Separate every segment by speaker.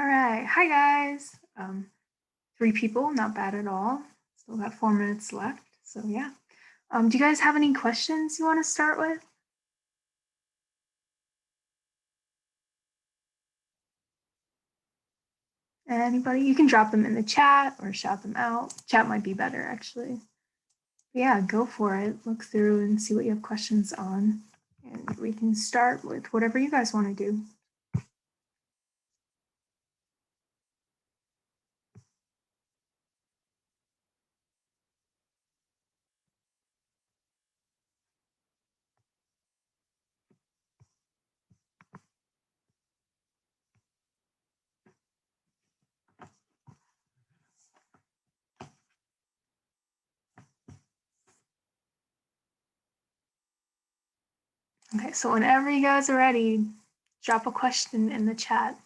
Speaker 1: All right. Hi, guys. Three people, not bad at all. Still got 4 minutes left. So, yeah. Do you guys have any questions you want to start with? Anybody? You can drop them in the chat or shout them out. Chat might be better, actually. But yeah, go for it. Look through and see what you have questions on. And we can start with whatever you guys want to do. Okay, so whenever you guys are ready, drop a question in the chat.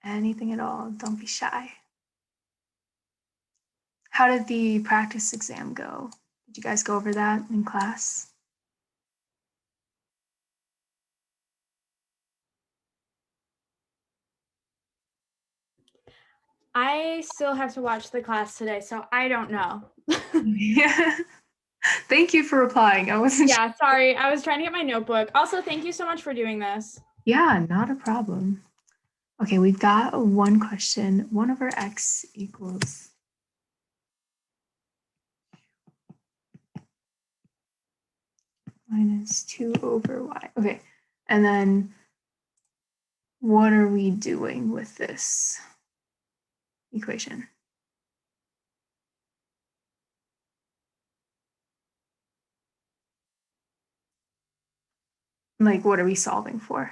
Speaker 1: Anything at all. Don't be shy. How did the practice exam go? Did you guys go over that in class?
Speaker 2: I still have to watch the class today, so I don't know.
Speaker 1: Yeah. Thank you for replying. I wasn't
Speaker 2: Yeah, sorry. I was trying to get my notebook. Also, thank you so much for doing this.
Speaker 1: Yeah, not a problem. Okay, we've got one question. 1 over x equals minus 2 over y. Okay, and then what are we doing with this equation? Like, what are we solving for?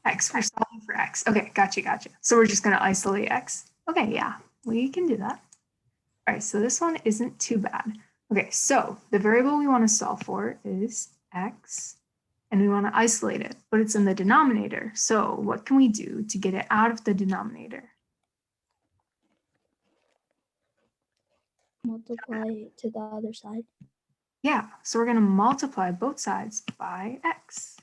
Speaker 1: X, we're solving for x. Okay, gotcha. So we're just gonna isolate x. Okay, yeah, we can do that. All right, so this one isn't too bad. Okay, so the variable we want to solve for is x, and we want to isolate it, but it's in the denominator. So what can we do to get it out of the denominator?
Speaker 3: Multiply it to the other side.
Speaker 1: Yeah, so we're going to multiply both sides by x.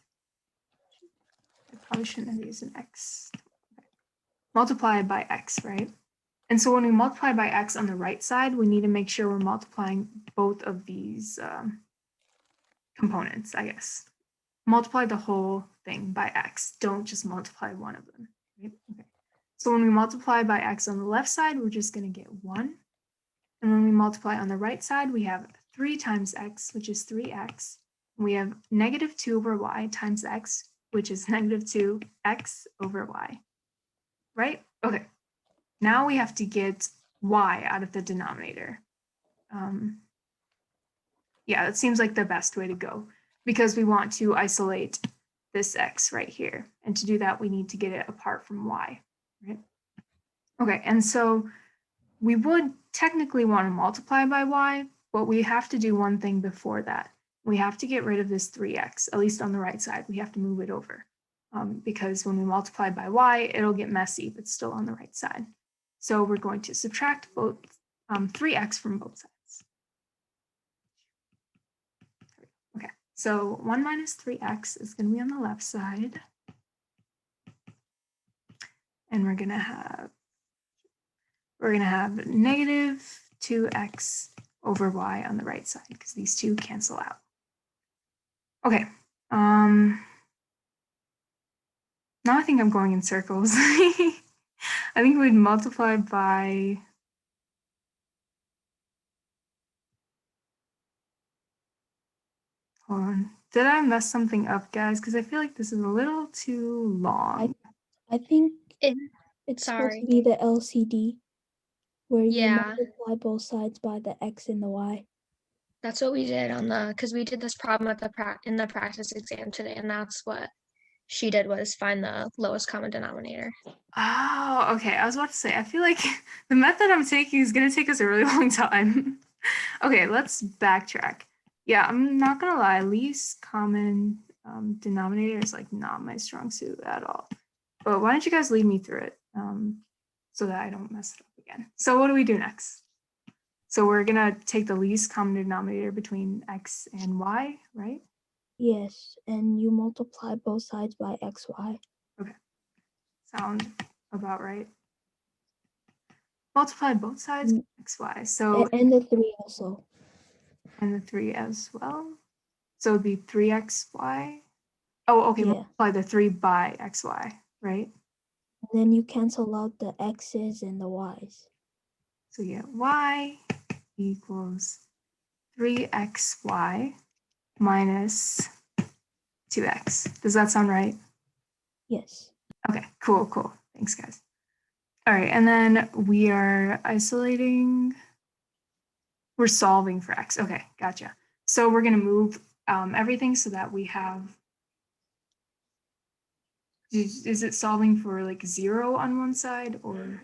Speaker 1: I probably shouldn't have used an x. Okay. Multiply by x, right? And so when we multiply by x on the right side, we need to make sure we're multiplying both of these components, I guess. Multiply the whole thing by x. Don't just multiply one of them. Right? Okay. So when we multiply by x on the left side, we're just going to get 1. And when we multiply on the right side, we have 3 times x, which is 3x. And we have negative 2 over y times x, which is negative 2x over y. Right? Okay. Now we have to get y out of the denominator. Yeah, that seems like the best way to go because we want to isolate this x right here. And to do that, we need to get it apart from y, right? Okay, and so we would technically want to multiply by y, but we have to do one thing before that. We have to get rid of this 3x, at least on the right side. We have to move it over because when we multiply by y, it'll get messy, but still on the right side. So we're going to subtract both 3x from both sides. Okay, so 1 minus 3x is going to be on the left side. And we're going to have negative 2x over y on the right side because these two cancel out. Okay. Now I think I'm going in circles. I think we'd multiply by hold on. Did I mess something up, guys? Because I feel like this is a little too long.
Speaker 3: I think it's supposed to be the LCD where you multiply both sides by the x and the y.
Speaker 4: That's what we did on because we did this problem at in the practice exam today, and that's what she did was find the lowest common denominator.
Speaker 1: Oh, okay. I was about to say, I feel like the method I'm taking is going to take us a really long time. Okay, let's backtrack. Yeah, I'm not going to lie, least common denominator is like not my strong suit at all. But why don't you guys lead me through it so that I don't mess it up again. So what do we do next? So we're going to take the least common denominator between x and y, right?
Speaker 3: Yes, and you multiply both sides by xy.
Speaker 1: Okay, sound about right. Multiply both sides by xy. So
Speaker 3: And the 3 also.
Speaker 1: and the 3 as well. So it'd be 3xy. Oh, okay,
Speaker 3: Yeah.
Speaker 1: multiply the 3 by xy, right?
Speaker 3: And then you cancel out the x's and the y's.
Speaker 1: So you get y equals 3xy minus 2x. Does that sound right?
Speaker 3: Yes.
Speaker 1: Okay, cool, cool. Thanks, guys. All right, and then we are isolating. We're solving for x. Okay, gotcha. So we're going to move everything so that we have. Is it solving for like 0 on one side or?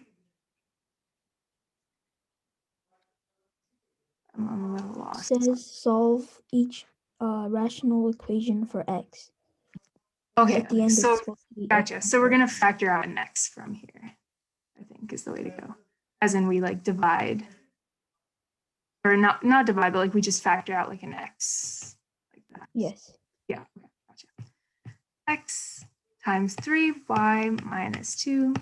Speaker 1: I'm a little lost.
Speaker 3: It says solve each rational equation for x.
Speaker 1: Okay,
Speaker 3: At the end,
Speaker 1: so
Speaker 3: it's supposed to be
Speaker 1: gotcha.
Speaker 3: x.
Speaker 1: So we're going to factor out an x from here, I think is the way to go. As in we like divide. Or not divide, but like we just factor out like an x like that.
Speaker 3: Yes.
Speaker 1: Yeah, okay, gotcha. X times 3y minus 2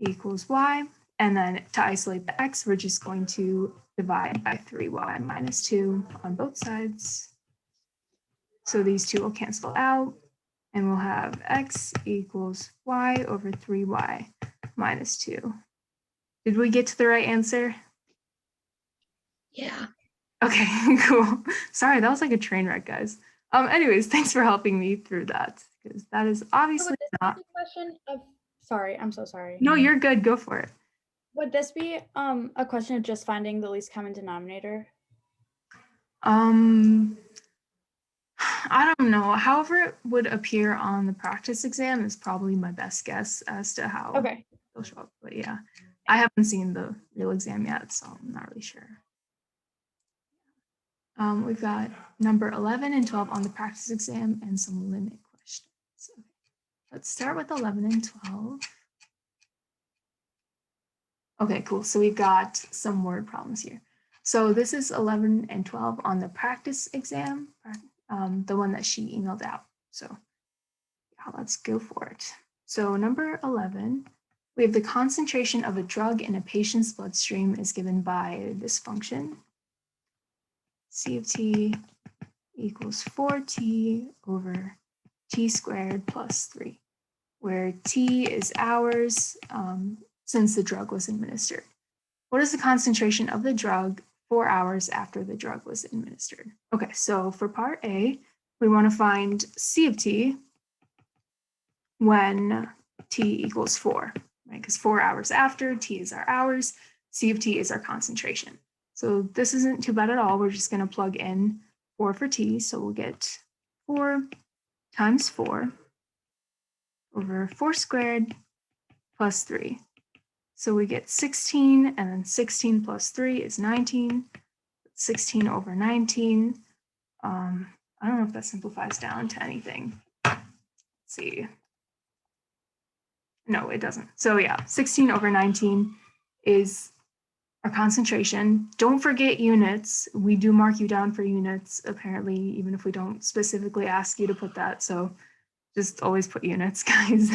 Speaker 1: equals y. And then to isolate the x, we're just going to divide by 3y minus 2 on both sides. So these two will cancel out, and we'll have x equals y over 3y minus 2. Did we get to the right answer?
Speaker 4: Yeah.
Speaker 1: Okay, cool. Sorry, that was like a train wreck, guys. Anyways, thanks for helping me through that, because that is obviously not.
Speaker 2: Question of sorry, I'm so sorry.
Speaker 1: No, you're good. Go for it.
Speaker 2: Would this be a question of just finding the least common denominator?
Speaker 1: I don't know. However it would appear on the practice exam is probably my best guess as to how they'll show up. But yeah, I haven't seen the real exam yet, so I'm not really sure. We've got number 11 and 12 on the practice exam and some limit questions. Okay. Let's start with 11 and 12. Okay, cool. So we've got some word problems here. So this is 11 and 12 on the practice exam, the one that she emailed out. So yeah, let's go for it. So number 11, we have the concentration of a drug in a patient's bloodstream is given by this function. C of t equals 4t over t squared plus 3, where t is hours since the drug was administered. What is the concentration of the drug 4 hours after the drug was administered? Okay, so for part A, we want to find C of t when t equals 4, right? Because 4 hours after, t is our hours, C of t is our concentration. So this isn't too bad at all. We're just going to plug in 4 for t. So we'll get 4 times 4 over 4 squared plus 3. So we get 16, and then 16 plus 3 is 19. 16 over 19. I don't know if that simplifies down to anything. Let's see. No, it doesn't. So yeah, 16 over 19 is our concentration. Don't forget units. We do mark you down for units, apparently, even if we don't specifically ask you to put that. So just always put units, guys.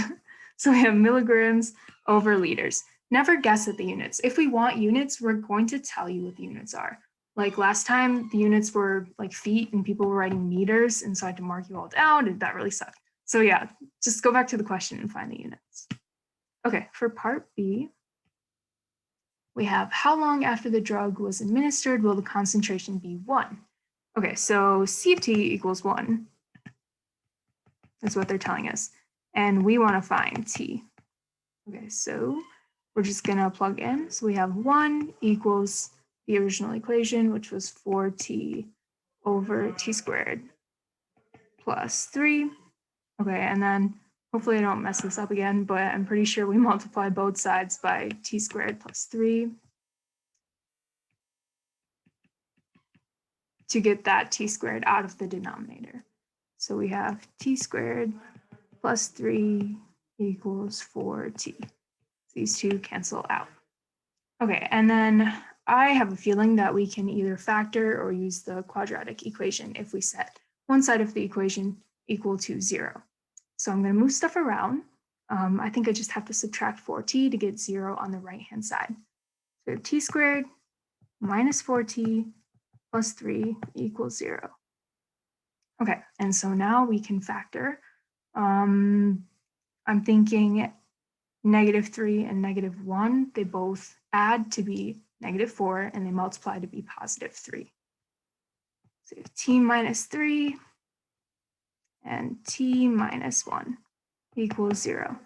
Speaker 1: So we have milligrams over liters. Never guess at the units. If we want units, we're going to tell you what the units are. Like last time, the units were like feet and people were writing meters, and so I had to mark you all down, and that really sucked. So yeah, just go back to the question and find the units. Okay, for part B, we have how long after the drug was administered will the concentration be 1? Okay, so C of t equals 1. That's what they're telling us. And we want to find t. Okay, so we're just going to plug in. So we have 1 equals the original equation, which was 4t over t squared plus 3. Okay, and then hopefully I don't mess this up again, but I'm pretty sure we multiply both sides by t squared plus 3 to get that t squared out of the denominator. So we have t squared plus 3 equals 4t. These two cancel out. Okay, and then I have a feeling that we can either factor or use the quadratic equation if we set one side of the equation equal to 0. So I'm going to move stuff around. I think I just have to subtract 4t to get 0 on the right-hand side. So we have t squared minus 4t plus 3 equals 0. Okay, and so now we can factor. I'm thinking -3 and -1, they both add to be -4, and they multiply to be +3. So we have t minus 3 and t minus 1 equals 0.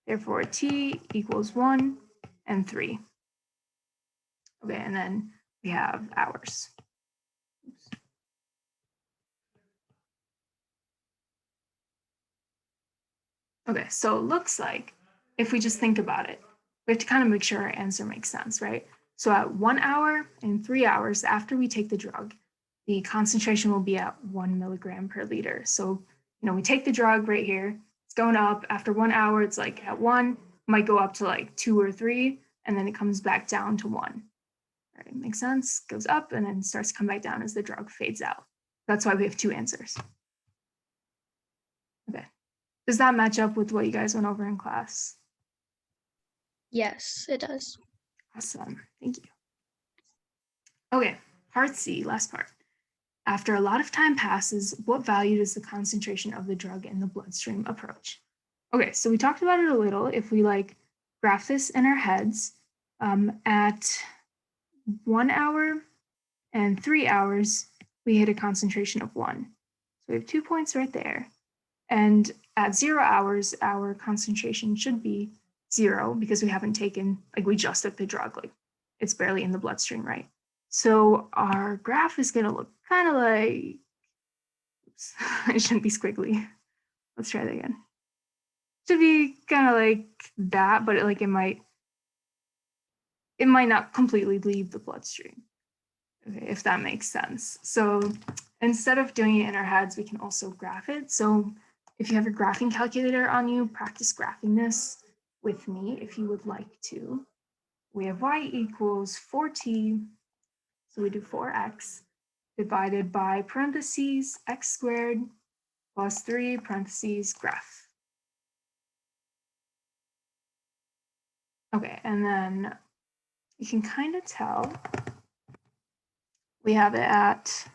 Speaker 1: Therefore, t equals 1 and 3. Okay, and then we have hours. Oops. Okay, so it looks like if we just think about it, we have to kind of make sure our answer makes sense, right? So at 1 hour and 3 hours after we take the drug, the concentration will be at 1 milligram per liter. So, we take the drug right here, it's going up. After 1 hour, it's like at 1, might go up to like 2 or 3, and then it comes back down to 1. All right, makes sense? Goes up and then starts to come back down as the drug fades out. That's why we have 2 answers. Okay. Does that match up with what you guys went over in class?
Speaker 4: Yes, it does.
Speaker 1: Awesome, thank you. Okay, part C, last part. After a lot of time passes, what value does the concentration of the drug in the bloodstream approach? Okay, so we talked about it a little. If we graph this in our heads, at 1 hour and 3 hours, we hit a concentration of 1. So we have 2 points right there. And at 0 hours, our concentration should be 0 because we haven't taken, we just took the drug, it's barely in the bloodstream, right? So our graph is gonna look kind of like, oops, it shouldn't be squiggly. Let's try that again. Should be kind of like that, but it might not completely leave the bloodstream. Okay, if that makes sense. So instead of doing it in our heads, we can also graph it. So if you have your graphing calculator on you, practice graphing this with me if you would like to. We have y equals 4t, so we do 4x, divided by parentheses x squared plus 3 parentheses graph. Okay, and then you can kind of tell we have it at,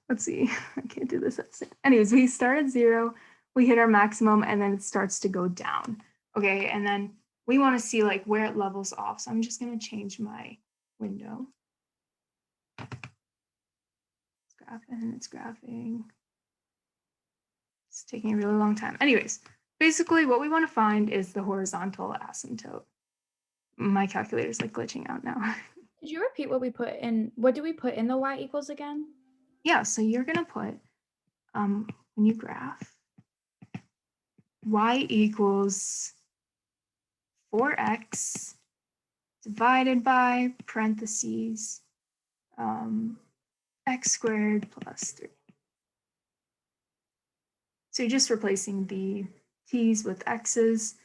Speaker 1: let's see, I can't do this. Anyways, we start at 0, we hit our maximum, and then it starts to go down. Okay, and then we want to see where it levels off. So I'm just going to change my window. It's graphing, it's graphing. It's taking a really long time. Anyways, basically what we want to find is the horizontal asymptote. My calculator's glitching out now.
Speaker 2: Could you repeat what we put in? What do we put in the y equals again?
Speaker 1: Yeah, so you're going to put, when you graph, y equals 4x divided by parentheses x squared plus 3. So you're just replacing the t's with x's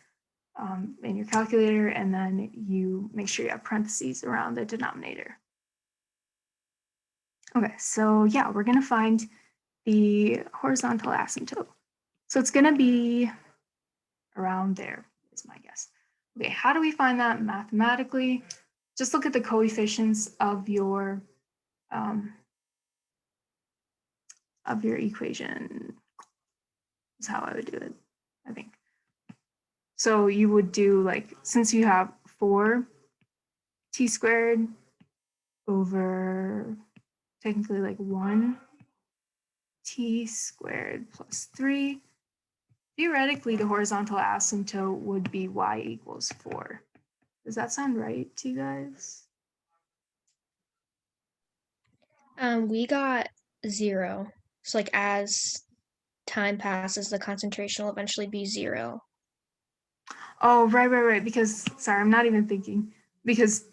Speaker 1: in your calculator, and then you make sure you have parentheses around the denominator. Okay, so yeah, we're going to find the horizontal asymptote. So it's going to be around there, is my guess. Okay, how do we find that mathematically? Just look at the coefficients of your equation. Is how I would do it, I think. So you would do since you have 4 t squared over technically 1 t squared plus 3, theoretically the horizontal asymptote would be y equals 4. Does that sound right to you guys?
Speaker 4: We got 0. So as time passes, the concentration will eventually be 0.
Speaker 1: Oh, right. Because sorry, I'm not even thinking, because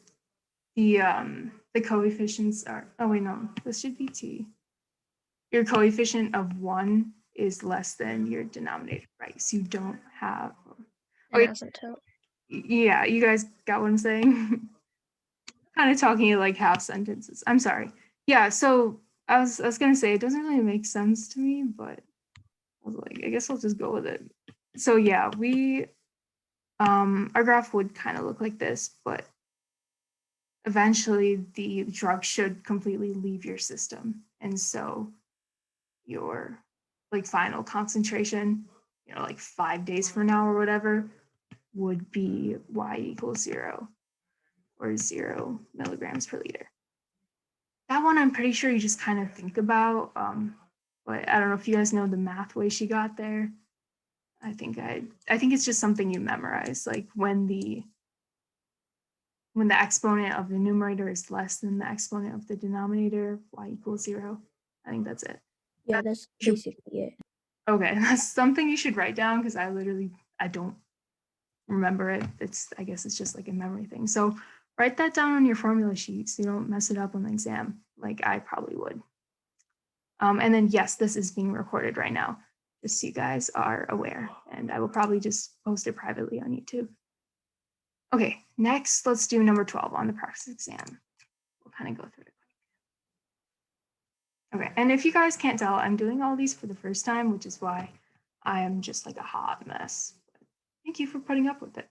Speaker 1: the coefficients are, oh wait, no, this should be t. Your coefficient of 1 is less than your denominator, right? So you don't have
Speaker 4: An asymptote.
Speaker 1: Yeah, you guys got what I'm saying? Kind of talking in half sentences. I'm sorry. Yeah, so I was gonna say it doesn't really make sense to me, but I was like, I guess I'll just go with it. So yeah, our graph would kind of look like this, but eventually the drug should completely leave your system. And so your like final concentration, like 5 days from now or whatever, would be y equals 0 or 0 milligrams per liter. That one I'm pretty sure you just kind of think about, but I don't know if you guys know the math way she got there. I think it's just something you memorize, like when the exponent of the numerator is less than the exponent of the denominator, y equals 0. I think that's it.
Speaker 3: Yeah, that's basically it.
Speaker 1: Okay, that's something you should write down because I don't remember it. I guess it's just like a memory thing. So write that down on your formula sheet so you don't mess it up on the exam, like I probably would. And then yes, this is being recorded right now, just so you guys are aware. And I will probably just post it privately on YouTube. Okay, next, let's do number 12 on the practice exam. We'll kind of go through it. Okay, and if you guys can't tell, I'm doing all these for the first time, which is why I am just like a hot mess. Thank you for putting up with it.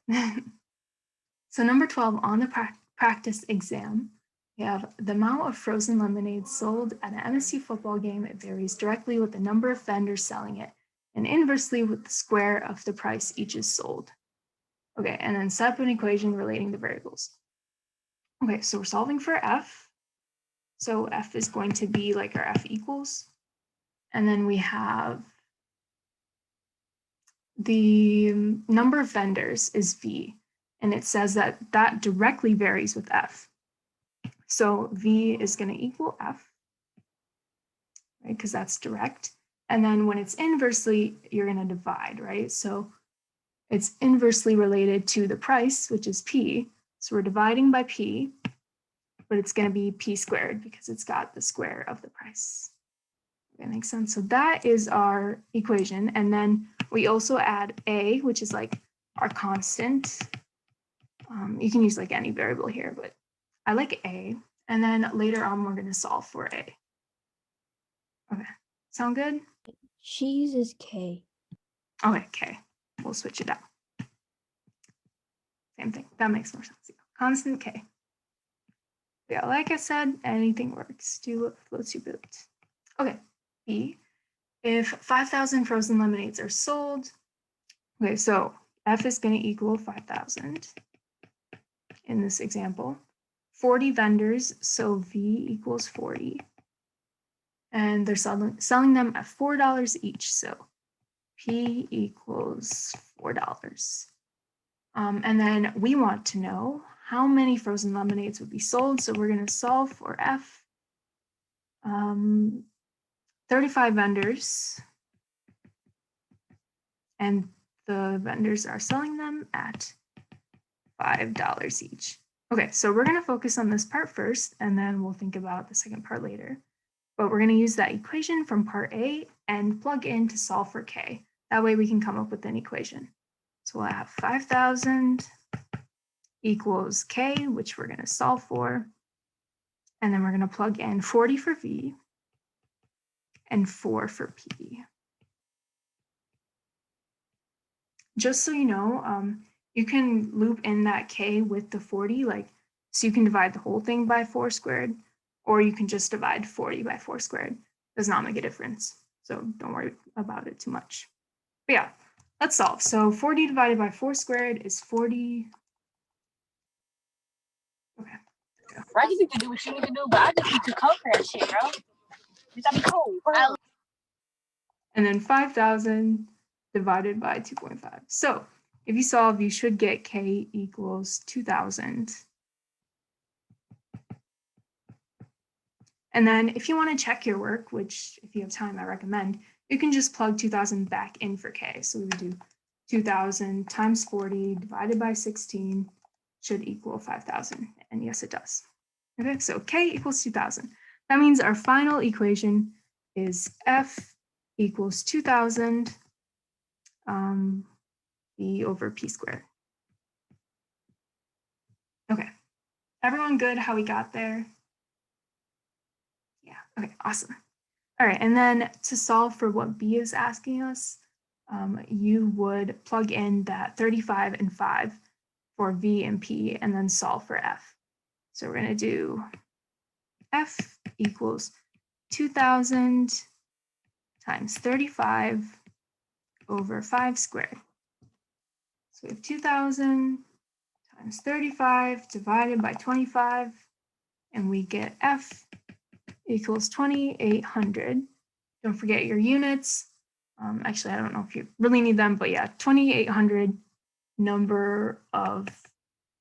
Speaker 1: So number 12 on the practice exam, we have the amount of frozen lemonade sold at an MSU football game. It varies directly with the number of vendors selling it and inversely with the square of the price each is sold. Okay, and then set up an equation relating the variables. Okay, so we're solving for F. So F is going to be like our F equals. And then we have the number of vendors is V. And it says that that directly varies with F. So V is going to equal F, right? Because that's direct. And then when it's inversely, you're going to divide, right? So it's inversely related to the price, which is P. So we're dividing by P, but it's going to be P squared because it's got the square of the price. That makes sense. So that is our equation. And then we also add A, which is like our constant. You can use like any variable here, but I like A. And then later on, we're going to solve for A. Okay, sound good?
Speaker 3: Cheese is K.
Speaker 1: Okay, K. We'll switch it out. Same thing. That makes more sense. Constant K. Yeah, like I said, anything works. Do what floats your boat. Okay, B. If 5,000 frozen lemonades are sold, okay, so F is going to equal 5,000 in this example. 40 vendors, so V equals 40. And they're selling them at $4 each, so P equals $4. And then we want to know how many frozen lemonades would be sold, so we're going to solve for F. 35 vendors, and the vendors are selling them at $5 each. Okay, so we're going to focus on this part first, and then we'll think about the second part later. But we're going to use that equation from part A and plug in to solve for K. That way we can come up with an equation. So we'll have 5,000 equals K, which we're going to solve for. And then we're going to plug in 40 for V and 4 for P. Just so you know, you can loop in that K with the 40, so you can divide the whole thing by 4 squared, or you can just divide 40 by 4 squared. Does not make a difference, so don't worry about it too much. But yeah, let's solve. So 40 divided by 4 squared is 40. Okay.
Speaker 5: Right, you need to do what you need to do, but I just need to code for that shit, bro. Just be cool.
Speaker 1: And then 5,000 divided by 2.5. So if you solve, you should get K equals 2,000. And then if you want to check your work, which if you have time, I recommend, you can just plug 2,000 back in for K. So we would do 2,000 times 40 divided by 16 should equal 5,000. And yes, it does. Okay, so K equals 2,000. That means our final equation is F equals 2,000 V over P squared. Okay, everyone good how we got there? Yeah, Okay, awesome. All right, and then to solve for what B is asking us, you would plug in that 35 and 5 for V and P and then solve for F. So we're going to do F equals 2000 times 35 over 5 squared. So we have 2000 times 35 divided by 25, and we get F equals 2,800. Don't forget your units. Actually, I don't know if you really need them, but yeah, 2,800 number of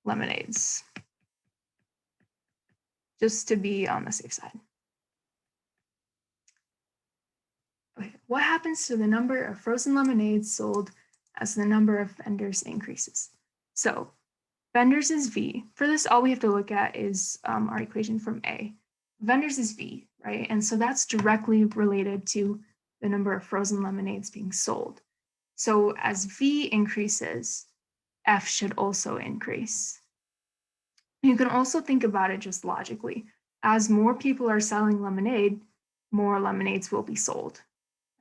Speaker 1: lemonades, just to be on the safe side. Okay, what happens to the number of frozen lemonades sold as the number of vendors increases? So vendors is V. For this, all we have to look at is our equation from A. Vendors is V, right? And so that's directly related to the number of frozen lemonades being sold. So as V increases, F should also increase. You can also think about it just logically. As more people are selling lemonade, more lemonades will be sold,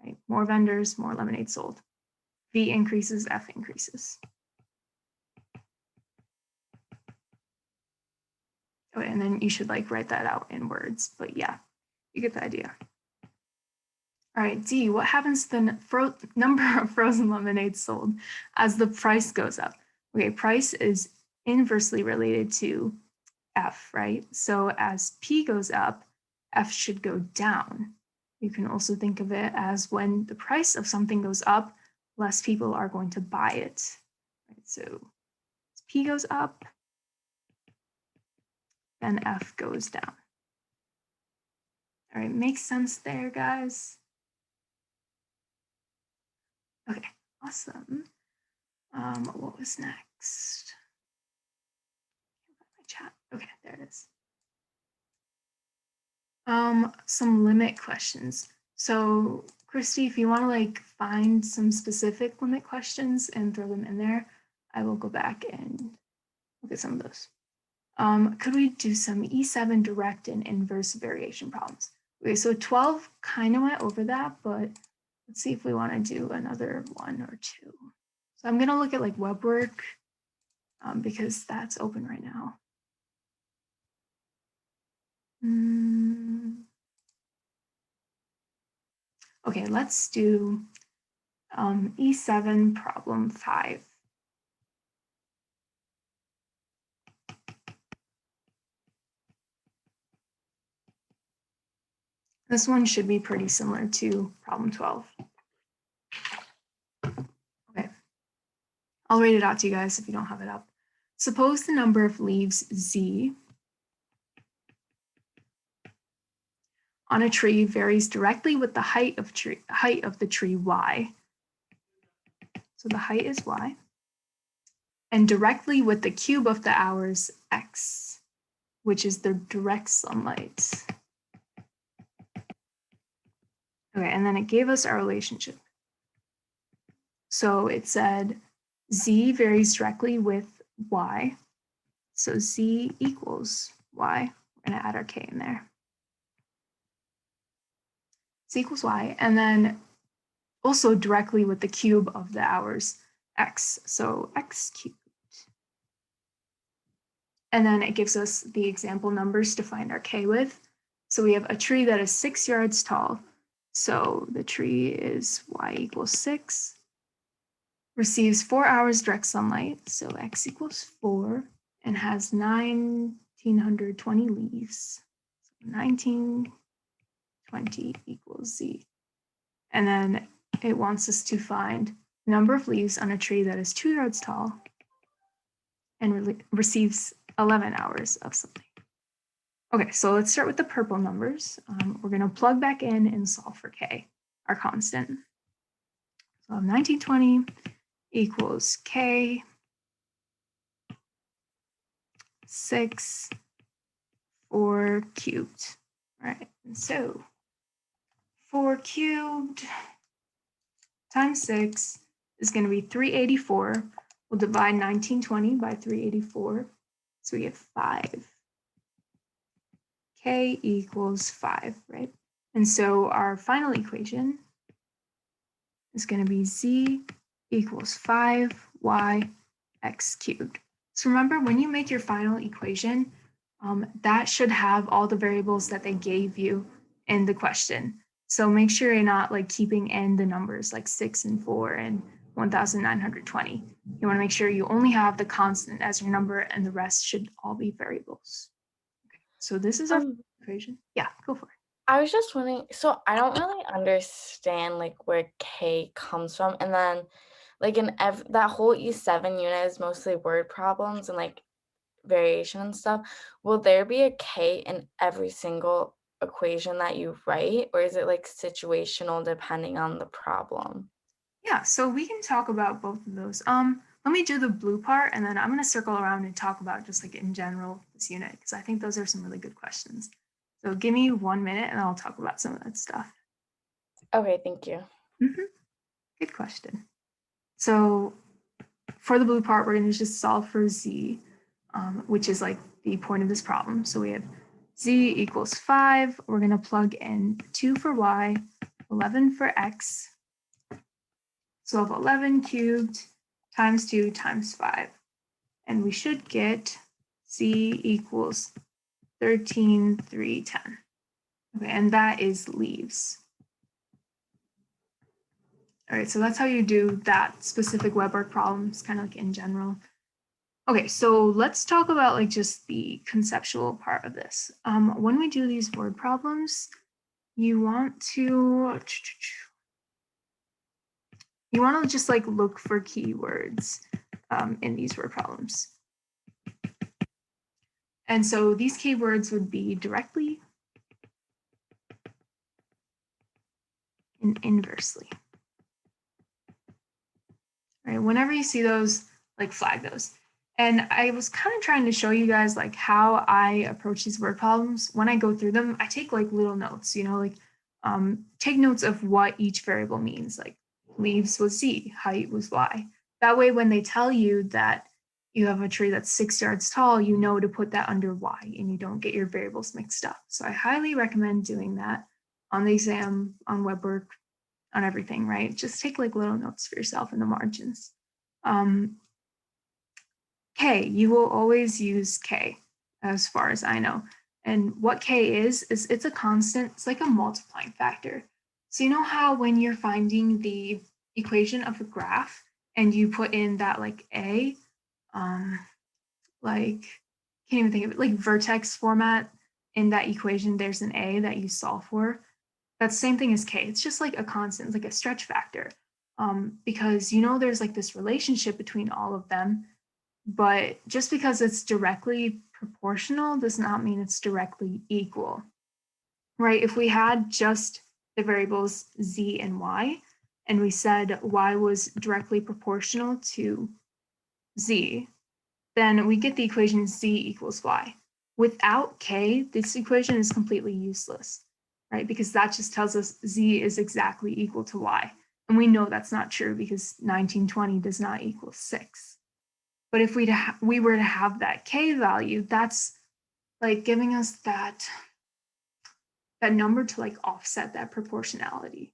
Speaker 1: right? More vendors, more lemonade sold. V increases, F increases. Okay, and then you should like write that out in words, but yeah, you get the idea. All right, D, what happens to the number of frozen lemonades sold as the price goes up? Okay, price is inversely related to F, right? So as P goes up, F should go down. You can also think of it as when the price of something goes up, less people are going to buy it. Right? So as P goes up, then F goes down. All right, makes sense there, guys. Okay, awesome. What was next? My chat. Okay, there it is. Some limit questions. So Christy, if you want to like find some specific limit questions and throw them in there, I will go back and look at some of those. Could we do some E7 direct and inverse variation problems? Okay, so 12 kind of went over that, but let's see if we want to do another one or two. So I'm going to look at like web work because that's open right now. Okay, let's do E7 problem 5. This one should be pretty similar to problem 12. Okay, I'll read it out to you guys if you don't have it up. Suppose the number of leaves Z on a tree varies directly with the height of the tree Y. So the height is Y. And directly with the cube of the hours X, which is the direct sunlight. Okay, and then it gave us our relationship. So it said Z varies directly with Y. So Z equals Y. We're gonna add our K in there. Z equals Y, and then also directly with the cube of the hours X. So X cubed. And then it gives us the example numbers to find our K with. So we have a tree that is 6 yards tall. So the tree is Y equals 6. Receives 4 hours direct sunlight, so X equals 4, and has 1,920 leaves. So 1920 equals Z. And then it wants us to find the number of leaves on a tree that is 2 yards tall and receives 11 hours of sunlight. Okay, so let's start with the purple numbers. We're going to plug back in and solve for K, our constant. So 1920 equals K 6 4 cubed. All right, and so 4 cubed times 6 is going to be 384. We'll divide 1920 by 384. So we get 5. K equals 5, right? And so our final equation is going to be z equals 5y x cubed. So remember, when you make your final equation, that should have all the variables that they gave you in the question. So make sure you're not like keeping in the numbers like 6 and 4 and 1,920. You want to make sure you only have the constant as your number and the rest should all be variables. Okay, so this is our equation. Yeah, go for it.
Speaker 6: I was just wondering, so I don't really understand like where K comes from. And then like in that whole E7 unit is mostly word problems and like variation and stuff. Will there be a K in every single equation that you write, or is it like situational depending on the problem?
Speaker 1: Yeah, so we can talk about both of those. Let me do the blue part and then I'm going to circle around and talk about just like in general this unit, because I think those are some really good questions. So give me 1 minute and I'll talk about some of that stuff.
Speaker 6: Okay, thank you.
Speaker 1: Good question. So for the blue part, we're going to just solve for z, which is like the point of this problem. So we have z equals 5. We're going to plug in 2 for y, 11 for x. So of 11 cubed times 2 times 5. And we should get z equals 13, 3, 10. Okay, and that is leaves. All right, so that's how you do that specific web work problem. It's kind of like in general. Okay, so let's talk about like just the conceptual part of this. When we do these word problems, you want to just like look for keywords in these word problems. And so these keywords would be directly and inversely. All right, whenever you see those, like flag those. And I was kind of trying to show you guys like how I approach these word problems. When I go through them, I take like little notes, you know, like take notes of what each variable means, like leaves was z, height was y. That way, when they tell you that you have a tree that's 6 yards tall, you know to put that under y and you don't get your variables mixed up. So I highly recommend doing that on the exam, on web work, on everything, right? Just take like little notes for yourself in the margins. K, you will always use K as far as I know. And what K is it's a constant, it's like a multiplying factor. So you know how when you're finding the equation of a graph and you put in that like A, like, can't even think of it, like vertex format in that equation, there's an A that you solve for. That's the same thing as K. It's just like a constant, it's like a stretch factor. Because you know there's like this relationship between all of them, but just because it's directly proportional does not mean it's directly equal, right? If we had just the variables z and y, and we said y was directly proportional to z, then we get the equation z equals y. Without k, this equation is completely useless, right? Because that just tells us z is exactly equal to y. And we know that's not true because 1920 does not equal 6. But if we were to have that k value, that's like giving us that number to like offset that proportionality.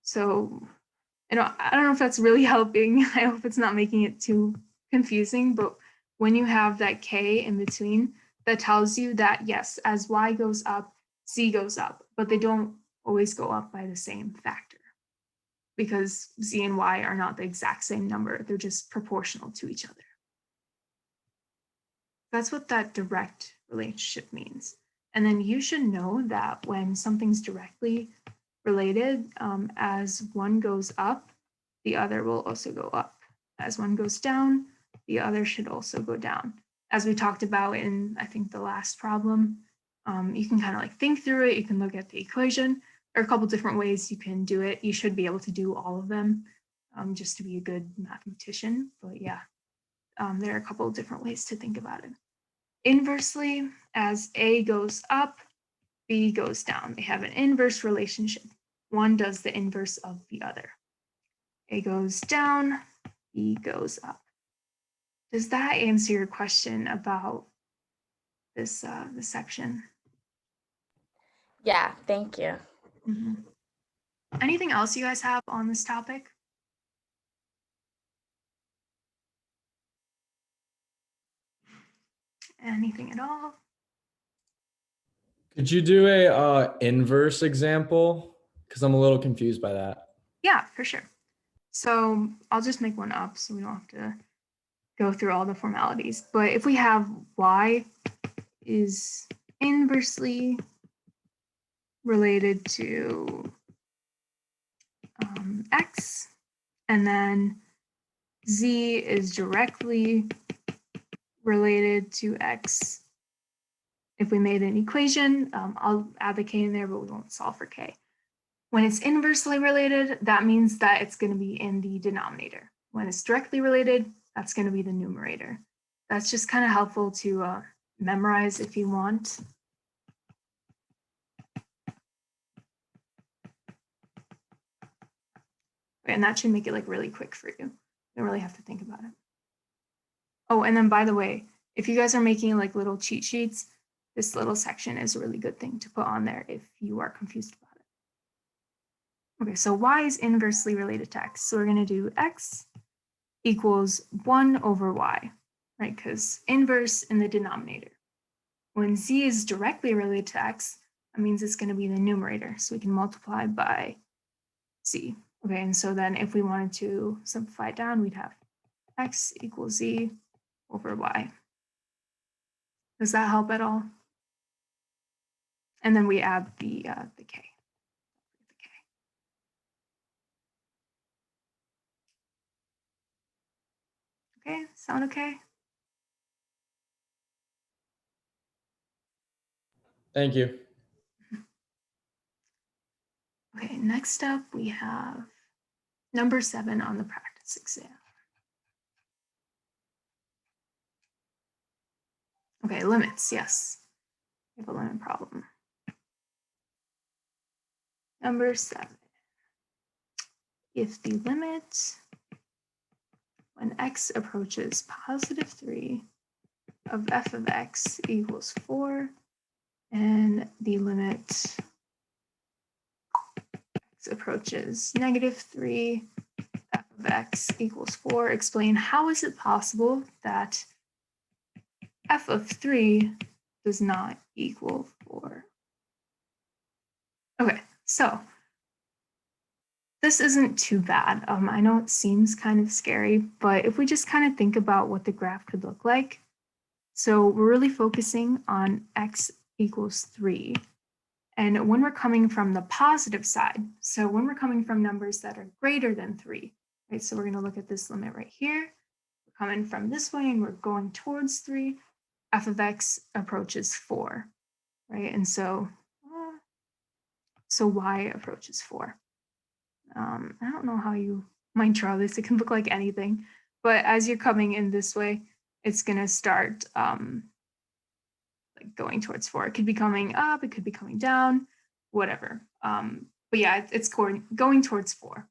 Speaker 1: So I don't know if that's really helping. I hope it's not making it too confusing, but when you have that k in between, that tells you that yes, as y goes up, z goes up, but they don't always go up by the same factor because z and y are not the exact same number. They're just proportional to each other. That's what that direct relationship means. And then you should know that when something's directly related, as one goes up, the other will also go up. As one goes down, the other should also go down. As we talked about in, I think, the last problem, you can kind of like think through it. You can look at the equation. There are a couple different ways you can do it. You should be able to do all of them just to be a good mathematician. But yeah, there are a couple of different ways to think about it. Inversely, as A goes up, B goes down. They have an inverse relationship. One does the inverse of the other. A goes down, B goes up. Does that answer your question about this section?
Speaker 6: Yeah, thank you.
Speaker 1: Mhm. Anything else you guys have on this topic? Anything at all?
Speaker 7: Could you do a inverse example? Because I'm a little confused by that.
Speaker 1: Yeah, for sure. So I'll just make one up so we don't have to go through all the formalities. But if we have y is inversely related to x, and then z is directly related to x. If we made an equation, I'll add the k in there, but we won't solve for k. When it's inversely related, that means that it's going to be in the denominator. When it's directly related, that's going to be the numerator. That's just kind of helpful to memorize if you want. And that should make it like really quick for you. You don't really have to think about it. Oh, and then by the way, if you guys are making like little cheat sheets, this little section is a really good thing to put on there if you are confused about it. Okay, so y is inversely related to x. So we're going to do x equals 1 over y, right? Because inverse in the denominator. When z is directly related to x, that means it's going to be the numerator. So we can multiply by z. Okay, and so then if we wanted to simplify it down, we'd have x equals z over y. Does that help at all? And then we add the k. Okay, sound okay?
Speaker 7: Thank you.
Speaker 1: Okay, next up we have number 7 on the practice exam. Okay, limits, yes. We have a limit problem. Number 7. If the limit when x approaches positive 3 of f of x equals 4, and the limit x approaches negative 3 f of x equals 4, explain how is it possible that f of 3 does not equal 4. Okay, so this isn't too bad. I know it seems kind of scary, but if we just kind of think about what the graph could look like. So we're really focusing on x equals 3. And when we're coming from the positive side, so when we're coming from numbers that are greater than 3, right? So we're going to look at this limit right here. We're coming from this way and we're going towards 3. F of x approaches 4, right? And so y approaches 4. I don't know how you might draw this. It can look like anything, but as you're coming in this way, it's going to start like going towards 4. It could be coming up, it could be coming down, whatever. But yeah, it's going towards 4.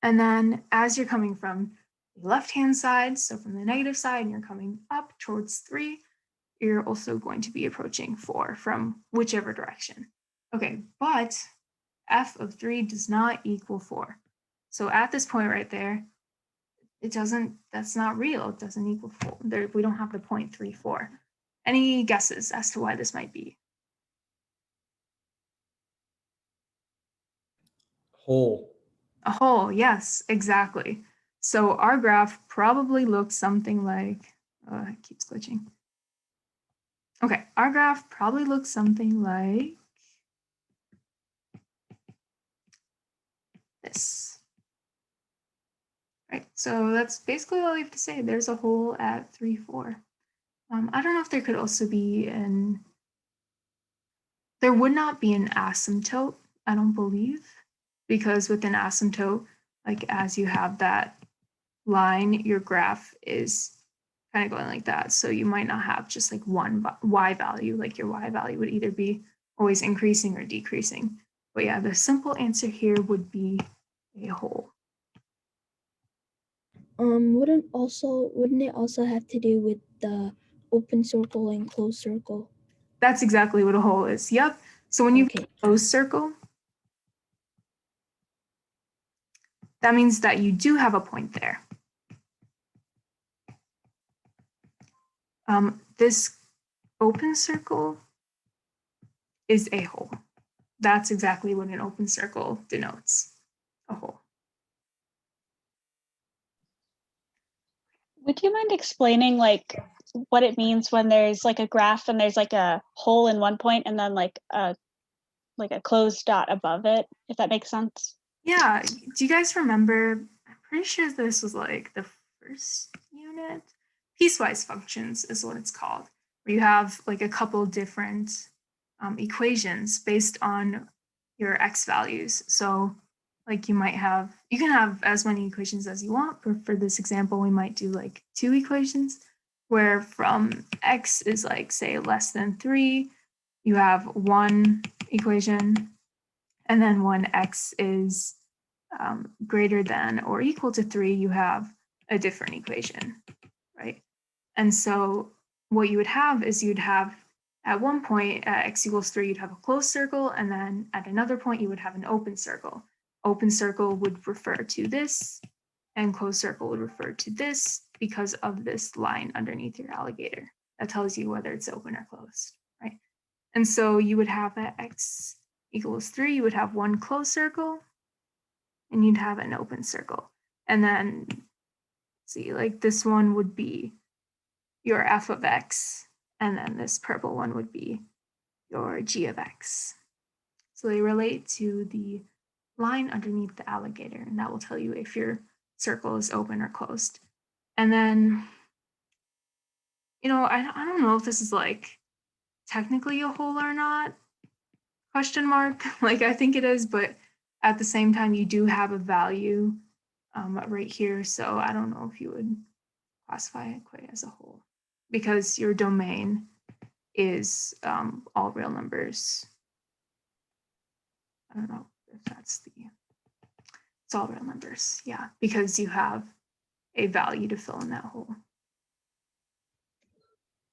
Speaker 1: And then as you're coming from the left-hand side, so from the negative side, and you're coming up towards 3, you're also going to be approaching 4 from whichever direction. Okay, but f of 3 does not equal 4. So at this point right there, that's not real. It doesn't equal 4. We don't have the 0.34. Any guesses as to why this might be?
Speaker 7: Whole.
Speaker 1: A hole, yes, exactly. So our graph probably looks something like, it keeps glitching. Okay, our graph probably looks something like this. Right, so that's basically all we have to say. There's a hole at 3, 4. I don't know if there could also be there would not be an asymptote, I don't believe, because with an asymptote, like as you have that line, your graph is kind of going like that. So you might not have just like one y value, like your y value would either be always increasing or decreasing. But yeah, the simple answer here would be a hole.
Speaker 3: Wouldn't it also have to do with the open circle and closed circle?
Speaker 1: That's exactly what a hole is. Yep. So when you
Speaker 3: Okay.
Speaker 1: close circle, that means that you do have a point there. This open circle is a hole. That's exactly what an open circle denotes, a hole.
Speaker 8: Would you mind explaining like what it means when there's like a graph and there's like a hole in one point and then like a closed dot above it, if that makes sense?
Speaker 1: Yeah, do you guys remember? I'm pretty sure this was like the first unit. Piecewise functions is what it's called, where you have like a couple different equations based on your x values. So like you can have as many equations as you want. For this example, we might do like 2 equations where from x is like, say, less than 3, you have one equation, and then when x is greater than or equal to 3, you have a different equation, right? And so what you would have is you'd have at one point at x equals 3, you'd have a closed circle, and then at another point you would have an open circle. Open circle would refer to this, and closed circle would refer to this because of this line underneath your alligator. That tells you whether it's open or closed, right? And so you would have at x equals 3, you would have one closed circle, and you'd have an open circle. And then, see, like this one would be your f of x, and then this purple one would be your g of x. So they relate to the line underneath the alligator, and that will tell you if your circle is open or closed. And then, you know, I don't know if this is like technically a hole or not, question mark. Like I think it is, but at the same time, you do have a value right here. So I don't know if you would classify it quite as a whole because your domain is all real numbers. I don't know if that's it's all real numbers. Yeah, because you have a value to fill in that hole.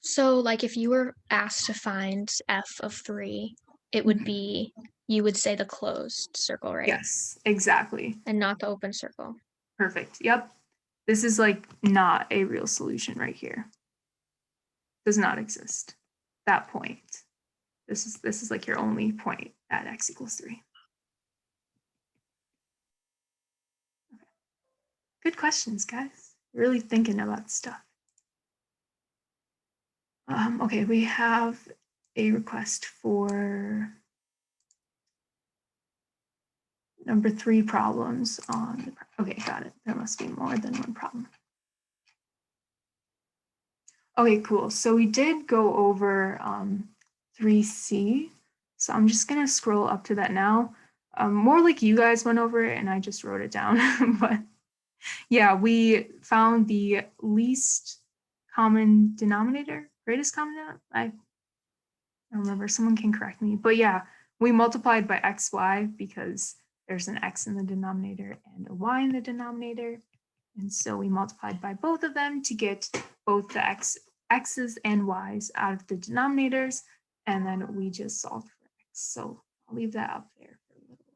Speaker 4: So like if you were asked to find f of 3, it would be, you would say the closed circle, right?
Speaker 1: Yes, exactly.
Speaker 4: And not the open circle.
Speaker 1: Perfect. Yep. This is like not a real solution right here. Does not exist. That point. This is like your only point at x equals 3. Okay. Good questions, guys. Really thinking about stuff. Okay, we have a request for number 3 problems on the, okay, got it. There must be more than one problem. Okay, cool. So we did go over 3C. So I'm just gonna scroll up to that now. More like you guys went over it and I just wrote it down. But yeah, we found the least common denominator, greatest common denominator. I don't remember, someone can correct me. But yeah, we multiplied by xy because there's an x in the denominator and a y in the denominator. And so we multiplied by both of them to get both the x's and y's out of the denominators. And then we just solved for x. So I'll leave that up there for a little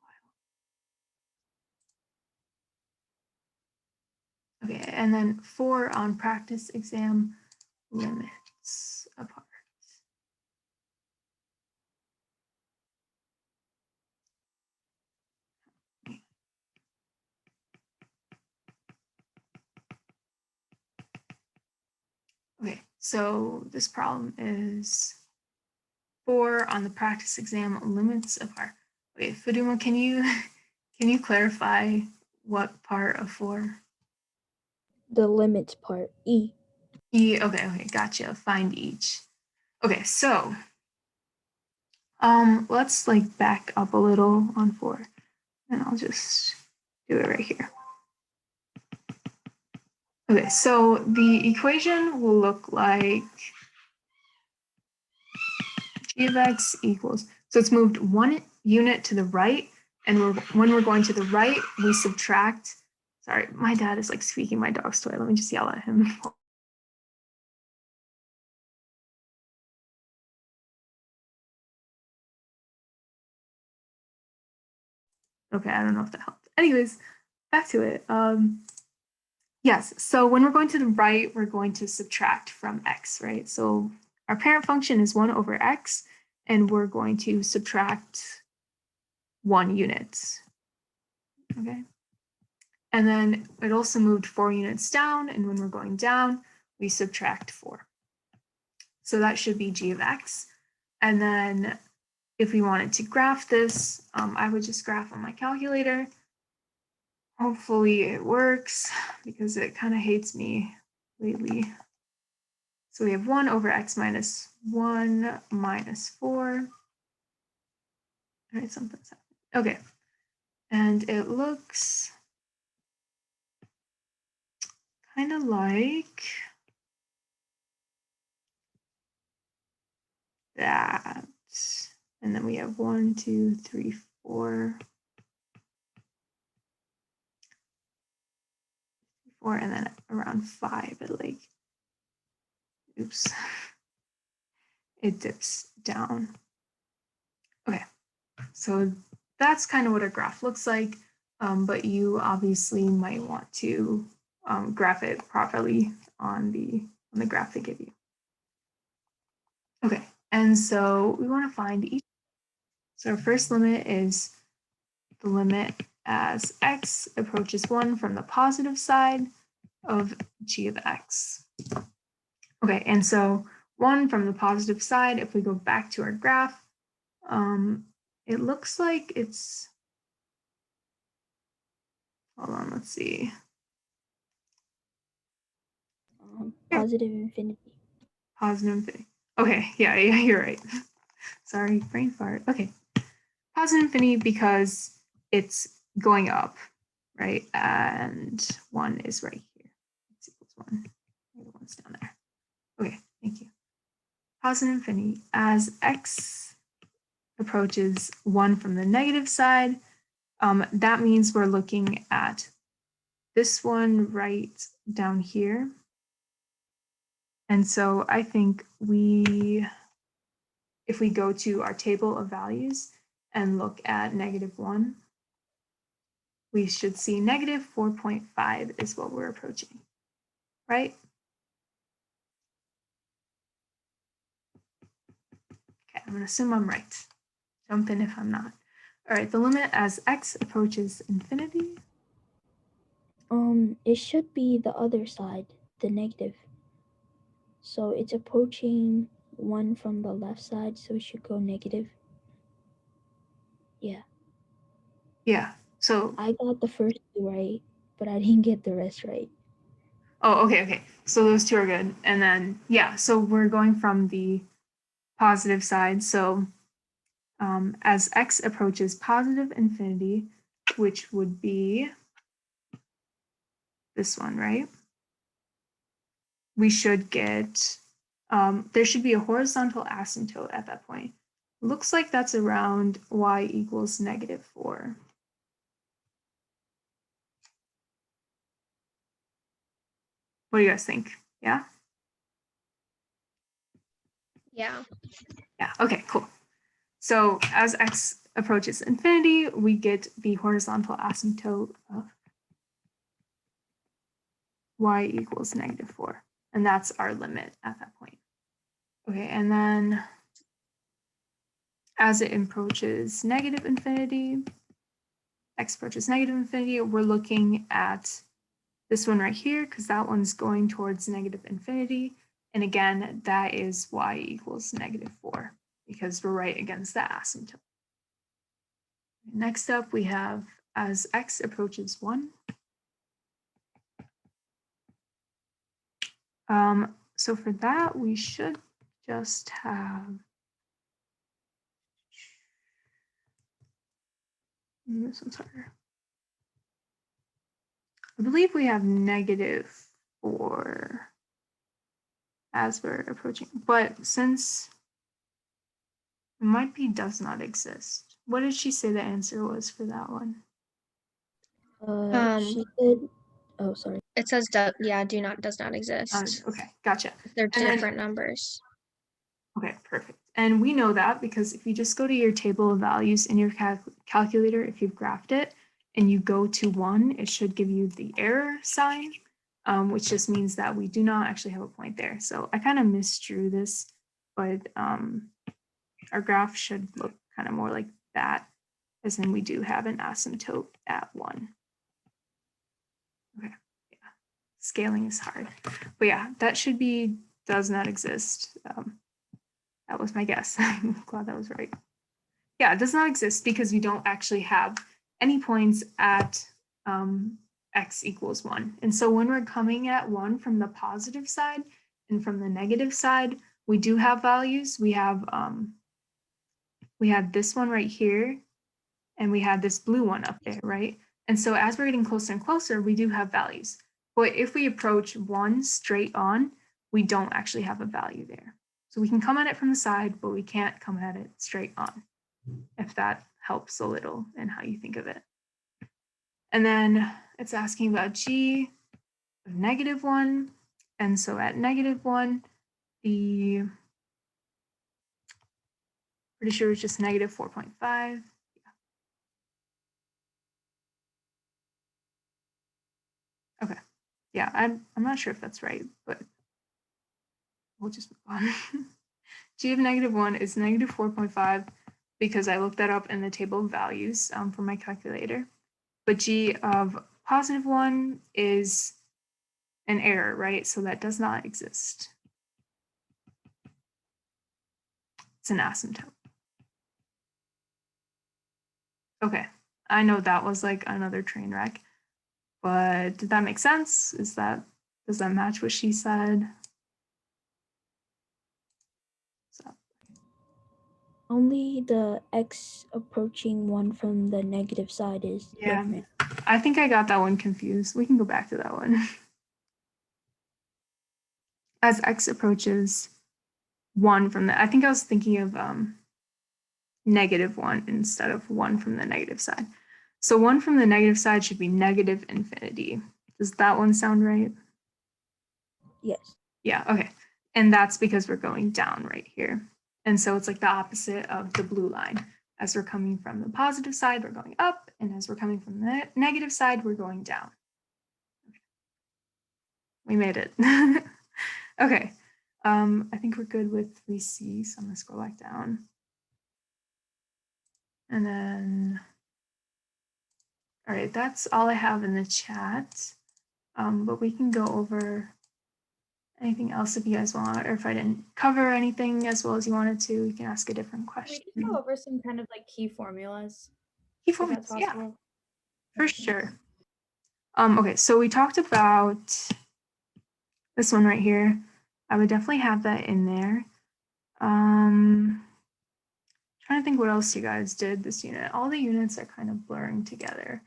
Speaker 1: while. Okay, and then 4 on practice exam, limits apart. Okay, so this problem is 4 on the practice exam, limits apart. Okay, Faduma, can you clarify what part of 4?
Speaker 3: The limits part, E.
Speaker 1: Okay, gotcha. Find each. Okay, so let's like back up a little on 4, and I'll just do it right here. Okay, so the equation will look like g of x equals, so it's moved 1 unit to the right, and when we're going to the right, we subtract. Sorry, my dad is like squeaking my dog's toy. Let me just yell at him. Okay, I don't know if that helped. Anyways, back to it. Yes, so when we're going to the right, we're going to subtract from x, right? So our parent function is 1 over x, and we're going to subtract 1 unit. Okay. And then it also moved 4 units down, and when we're going down, we subtract 4. So that should be g of x. And then if we wanted to graph this, I would just graph on my calculator. Hopefully it works because it kind of hates me lately. So we have 1 over x minus 1 minus 4. All right, something's happening. Okay. And it looks kind of like that. And then we have 1, 2, 3, 4. 4, and then around 5, it like, oops, it dips down. Okay, so that's kind of what a graph looks like, but you obviously might want to graph it properly on the graph they give you. Okay, and so we want to find each. So our first limit is the limit as x approaches 1 from the positive side of g of x. Okay, and so 1 from the positive side, if we go back to our graph, it looks like it's, hold on, let's see.
Speaker 3: Positive infinity.
Speaker 1: Positive infinity. Okay, yeah, you're right. Sorry, brain fart. Okay, positive infinity because it's going up, right? And 1 is right here. X equals 1. The other one's down there. Okay, thank you. Positive infinity as x approaches 1 from the negative side. That means we're looking at this one right down here. And so I think if we go to our table of values and look at -1, we should see -4.5 is what we're approaching, right? Okay, I'm gonna assume I'm right. Jump in if I'm not. All right, the limit as x approaches infinity.
Speaker 3: It should be the other side, the negative. So it's approaching 1 from the left side, so it should go negative. Yeah.
Speaker 1: Yeah, so
Speaker 3: I got the first 2 right, but I didn't get the rest right.
Speaker 1: oh, okay. So those 2 are good. And then, yeah, so we're going from the positive side. So as x approaches positive infinity, which would be this one, right? We should get, there should be a horizontal asymptote at that point. Looks like that's around y equals -4. What do you guys think? Yeah?
Speaker 4: Yeah.
Speaker 1: Yeah, okay, cool. So as x approaches infinity, we get the horizontal asymptote of y equals -4. And that's our limit at that point. Okay, and then as it approaches -infinity, x approaches -infinity, we're looking at this one right here, because that one's going towards -infinity. And again, that is y equals -4, because we're right against the asymptote. Next up, we have as x approaches 1. So for that, we should just have, this one's harder. I believe we have -4 as we're approaching, but since it might be does not exist. What did she say the answer was for that one?
Speaker 3: She said, oh, sorry.
Speaker 4: It says, does not exist.
Speaker 1: Okay, gotcha.
Speaker 4: They're
Speaker 1: And then-
Speaker 4: different numbers.
Speaker 1: Okay, perfect. And we know that because if you just go to your table of values in your calculator, if you've graphed it and you go to 1, it should give you the error sign, which just means that we do not actually have a point there. So I kind of misdrew this, but our graph should look kind of more like that, as in we do have an asymptote at 1. Okay, yeah, scaling is hard. But yeah, that should be, does not exist. That was my guess. I'm glad that was right. Yeah, it does not exist because we don't actually have any points at x equals 1. And so when we're coming at 1 from the positive side and from the negative side, we do have values. We have this one right here, and we had this blue one up there, right? And so as we're getting closer and closer, we do have values. But if we approach 1 straight on, we don't actually have a value there. So we can come at it from the side, but we can't come at it straight on, if that helps a little in how you think of it. And then it's asking about g of -1. And so at -1, the, pretty sure it's just -4.5. Okay. Yeah, I'm not sure if that's right, but we'll just move on. G of -1 is -4.5 because I looked that up in the table of values for my calculator. But G of +1 is an error, right? So that does not exist. It's an asymptote. Okay, I know that was like another train wreck, but did that make sense? Does that match what she said? So.
Speaker 3: Only the x approaching 1 from the negative side is different.
Speaker 1: I think I got that one confused. We can go back to that one. As x approaches 1 from the, I think I was thinking of -1 instead of 1 from the negative side. So 1 from the negative side should be -infinity. Does that one sound right?
Speaker 3: Yes.
Speaker 1: Yeah, okay. And that's because we're going down right here. And so it's like the opposite of the blue line. As we're coming from the positive side, we're going up. And as we're coming from the negative side, we're going down. Okay. We made it. Okay. I think we're good with 3C. So I'm going to scroll back down. And then, all right, that's all I have in the chat. But we can go over anything else if you guys want, or if I didn't cover anything as well as you wanted to, you can ask a different question.
Speaker 2: We can go over some kind of like key formulas.
Speaker 1: Key
Speaker 2: If
Speaker 1: formulas,
Speaker 2: that's
Speaker 1: yeah,
Speaker 2: possible.
Speaker 1: for sure. Okay, so we talked about this one right here. I would definitely have that in there. Trying to think what else you guys did this unit. All the units are kind of blurring together,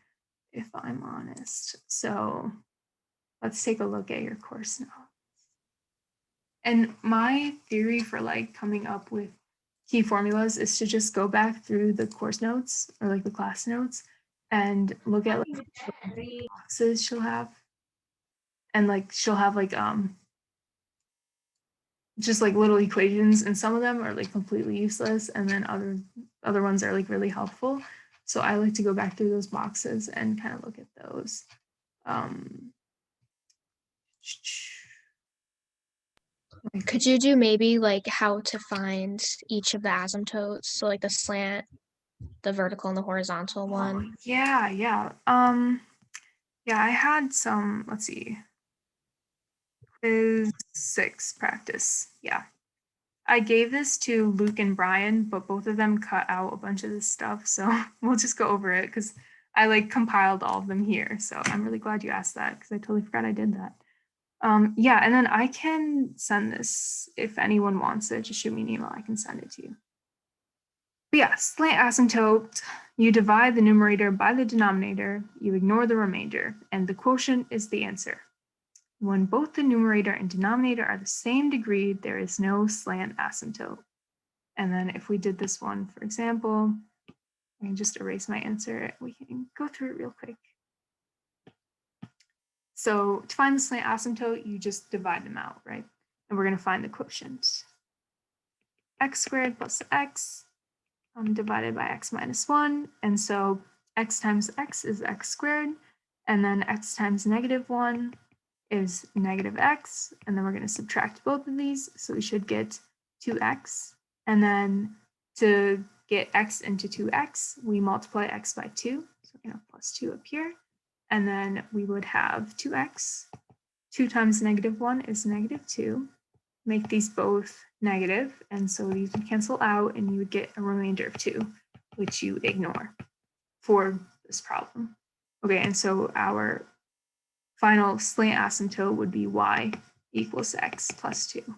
Speaker 1: if I'm honest. So let's take a look at your course notes. And my theory for like coming up with key formulas is to just go back through the course notes or like the class notes and look at like the boxes she'll have. And like she'll have like just like little equations, and some of them are like completely useless, and then other ones are like really helpful. So I like to go back through those boxes and kind of look at those.
Speaker 4: Could you do maybe like how to find each of the asymptotes? So like the slant, the vertical, and the horizontal one.
Speaker 1: Yeah. Yeah, I had some, let's see, quiz 6 practice. Yeah. I gave this to Luke and Brian, but both of them cut out a bunch of this stuff. So we'll just go over it because I like compiled all of them here. So I'm really glad you asked that because I totally forgot I did that. Yeah, and then I can send this if anyone wants it. Just shoot me an email. I can send it to you. But yeah, slant asymptote, you divide the numerator by the denominator, you ignore the remainder, and the quotient is the answer. When both the numerator and denominator are the same degree, there is no slant asymptote. And then if we did this one, for example, I can just erase my answer. We can go through it real quick. So to find the slant asymptote, you just divide them out, right? And we're going to find the quotient. x squared plus x divided by x minus 1. And so x times x is x squared. And then x times -1 is negative x. And then we're going to subtract both of these. So we should get 2x. And then to get x into 2x, we multiply x by 2. So we're going to have plus 2 up here. And then we would have 2x. 2 times -1 is -2. Make these both negative, and so these would cancel out, and you would get a remainder of 2, which you ignore for this problem. Okay, and so our final slant asymptote would be y equals x plus 2.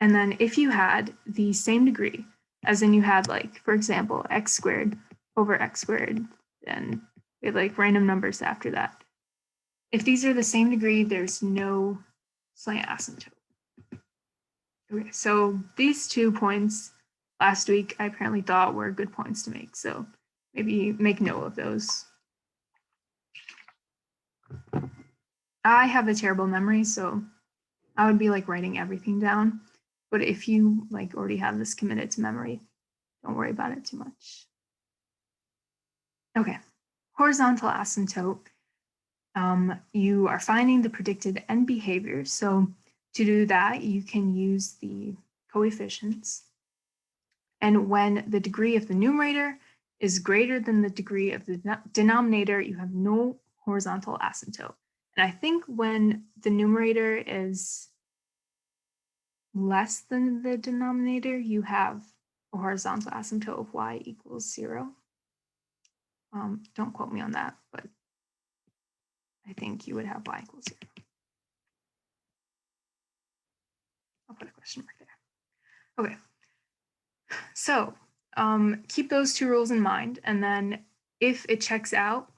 Speaker 1: And then if you had the same degree, as in you had, like, for example, x squared over x squared, and we had like random numbers after that. If these are the same degree, there's no slant asymptote. Okay, so these 2 points last week I apparently thought were good points to make, so maybe make note of those. I have a terrible memory, so I would be like writing everything down. But if you like already have this committed to memory, don't worry about it too much. Okay, horizontal asymptote. You are finding the predicted end behavior. So to do that, you can use the coefficients. And when the degree of the numerator is greater than the degree of the denominator, you have no horizontal asymptote. And I think when the numerator is less than the denominator, you have a horizontal asymptote of y equals 0. Don't quote me on that, but I think you would have y equals 0. I'll put a question mark there. Okay. So keep those 2 rules in mind. And then if it checks out,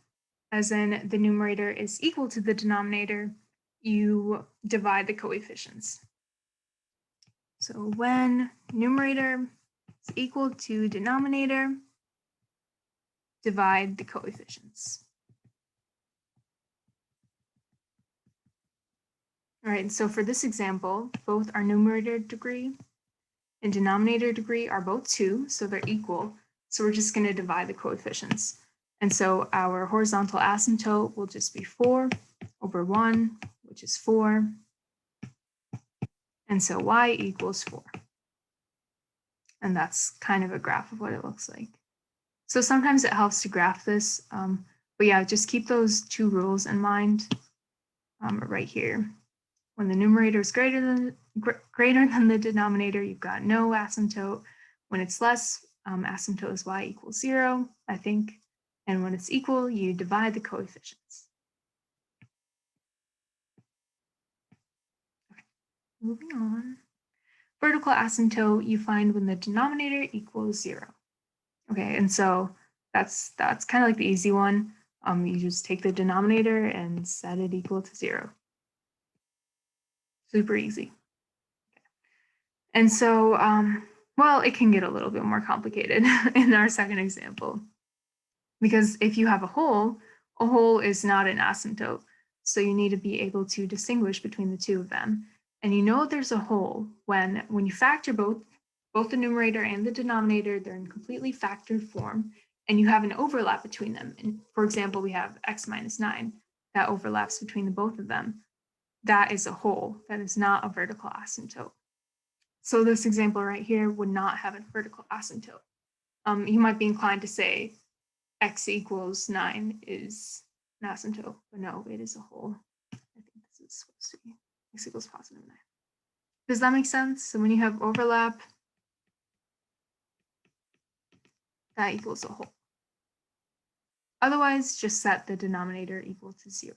Speaker 1: as in the numerator is equal to the denominator, you divide the coefficients. So when numerator is equal to denominator, divide the coefficients. All right, so for this example, both our numerator degree and denominator degree are both 2, so they're equal. So we're just going to divide the coefficients. And so our horizontal asymptote will just be 4 over 1, which is 4. And so y equals 4. And that's kind of a graph of what it looks like. So sometimes it helps to graph this. But yeah, just keep those 2 rules in mind right here. When the numerator is greater than the denominator, you've got no asymptote. When it's less, asymptote is y equals 0, I think. And when it's equal, you divide the coefficients. Okay. Moving on. Vertical asymptote you find when the denominator equals 0. Okay, and so that's kind of like the easy one. You just take the denominator and set it equal to 0. Super easy. Okay. And so, well, it can get a little bit more complicated in our second example. Because if you have a hole is not an asymptote. So you need to be able to distinguish between the 2 of them. And you know there's a hole when you factor both the numerator and the denominator, they're in completely factored form, and you have an overlap between them. And for example, we have x minus 9 that overlaps between the both of them. That is a hole. That is not a vertical asymptote. So this example right here would not have a vertical asymptote. You might be inclined to say x equals 9 is an asymptote, but no, it is a hole. I think this is supposed to be x equals positive 9. Does that make sense? So when you have overlap, that equals a hole. Otherwise, just set the denominator equal to 0.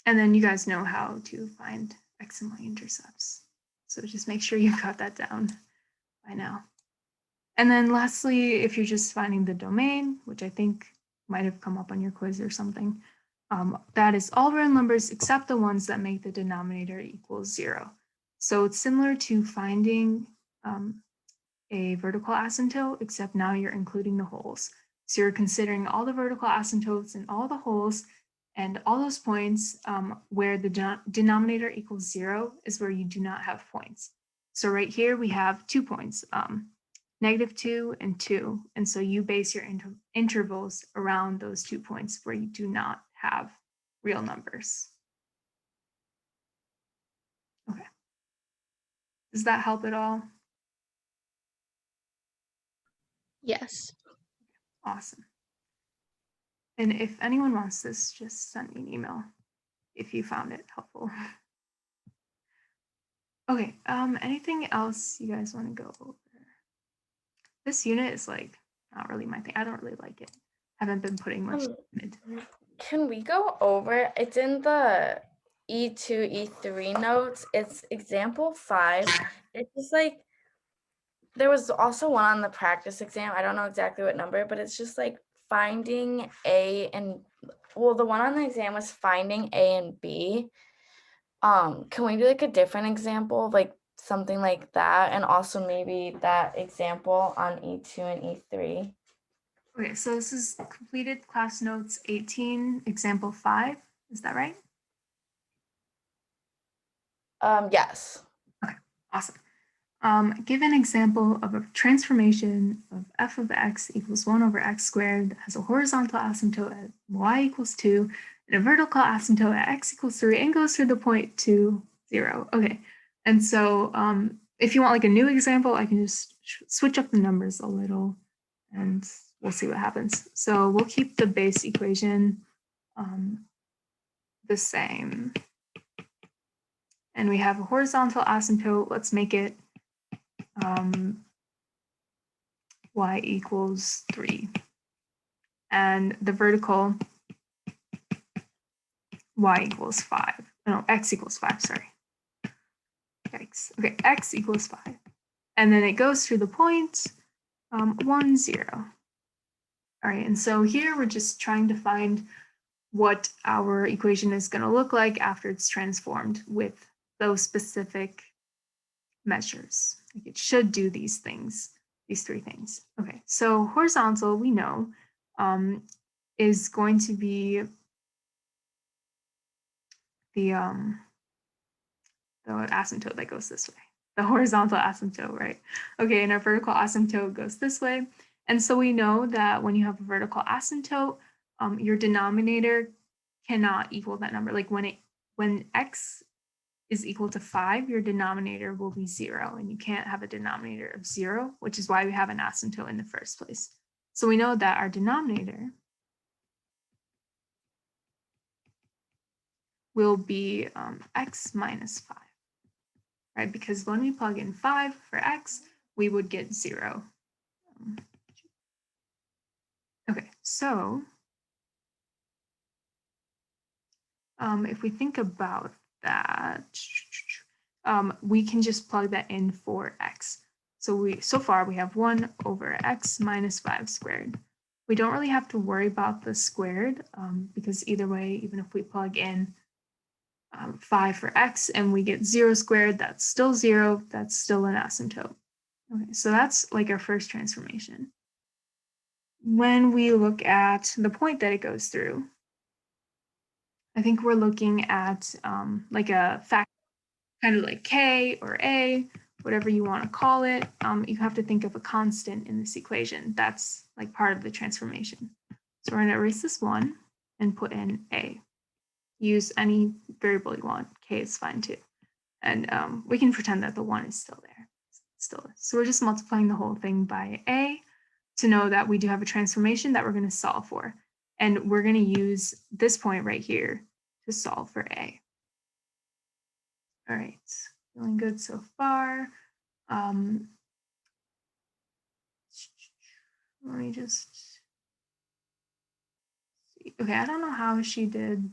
Speaker 1: And then you guys know how to find x and y intercepts. So just make sure you've got that down by now. And then lastly, if you're just finding the domain, which I think might have come up on your quiz or something, that is all real numbers except the ones that make the denominator equal 0. So it's similar to finding a vertical asymptote, except now you're including the holes. So you're considering all the vertical asymptotes and all the holes, And all those points where the denominator equals 0 is where you do not have points. So right here we have 2 points, -2 and 2. And so you base your intervals around those 2 points where you do not have real numbers. Okay. Does that help at all?
Speaker 4: Yes.
Speaker 1: Awesome. And if anyone wants this, just send me an email if you found it helpful. Okay, anything else you guys want to go over? This unit is like not really my thing. I don't really like it. Haven't been putting much in it.
Speaker 6: Can we go over? It's in the E2, E3 notes. It's example 5. It's just like, there was also one on the practice exam. I don't know exactly what number, but it's just like finding A and, well, the one on the exam was finding A and B. Can we do like a different example of like something like that? And also maybe that example on E2 and E3.
Speaker 1: Okay, so this is completed class notes 18, example 5. Is that right?
Speaker 6: Yes.
Speaker 1: Okay, awesome. Give an example of a transformation of f of x equals 1 over x squared that has a horizontal asymptote at y equals 2 and a vertical asymptote at x equals 3 and goes through the point 2, 0. Okay, and so if you want like a new example, I can just switch up the numbers a little and we'll see what happens. So we'll keep the base equation the same. And we have a horizontal asymptote. Let's make it y equals 3. And the vertical y equals 5. No, x equals 5, sorry. X. Okay, x equals 5. And then it goes through the point 1, 0. All right, and so here we're just trying to find what our equation is going to look like after it's transformed with those specific measures. Like it should do these things, these 3 things. Okay, so horizontal, we know, is going to be the asymptote that goes this way, the horizontal asymptote, right? Okay, and our vertical asymptote goes this way. And so we know that when you have a vertical asymptote, your denominator cannot equal that number. Like when x is equal to 5, your denominator will be 0, and you can't have a denominator of 0, which is why we have an asymptote in the first place. So we know that our denominator will be x minus 5, right? Because when we plug in 5 for x, we would get 0. Okay, so if we think about that, we can just plug that in for x. So far we have 1 over x minus 5 squared. We don't really have to worry about the squared because either way, even if we plug in 5 for x and we get 0 squared, that's still 0, that's still an asymptote. Okay, so that's like our first transformation. When we look at the point that it goes through, I think we're looking at like a fact, kind of like k or a, whatever you want to call it. You have to think of a constant in this equation. That's like part of the transformation. So we're going to erase this 1 and put in a. Use any variable you want. K is fine too. And we can pretend that the 1 is still there. Still is. So we're just multiplying the whole thing by a to know that we do have a transformation that we're going to solve for. And we're going to use this point right here to solve for a. All right, feeling good so far. Let me just see. Okay, I don't know how she did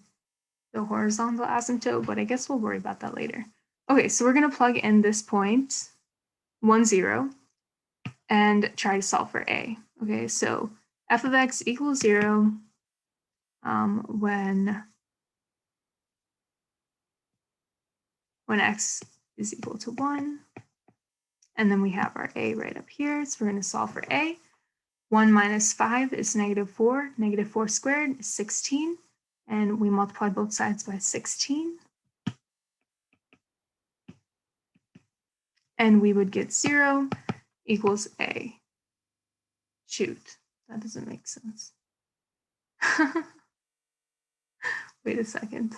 Speaker 1: the horizontal asymptote, but I guess we'll worry about that later. Okay, so we're going to plug in this point, 1, 0, and try to solve for a. Okay, so f of x equals 0 when x is equal to 1. And then we have our a right up here. So we're going to solve for a. 1 minus 5 is -4. -4 squared is 16. and we multiply both sides by 16. And we would get 0 equals A. Shoot, that doesn't make sense. Wait a second.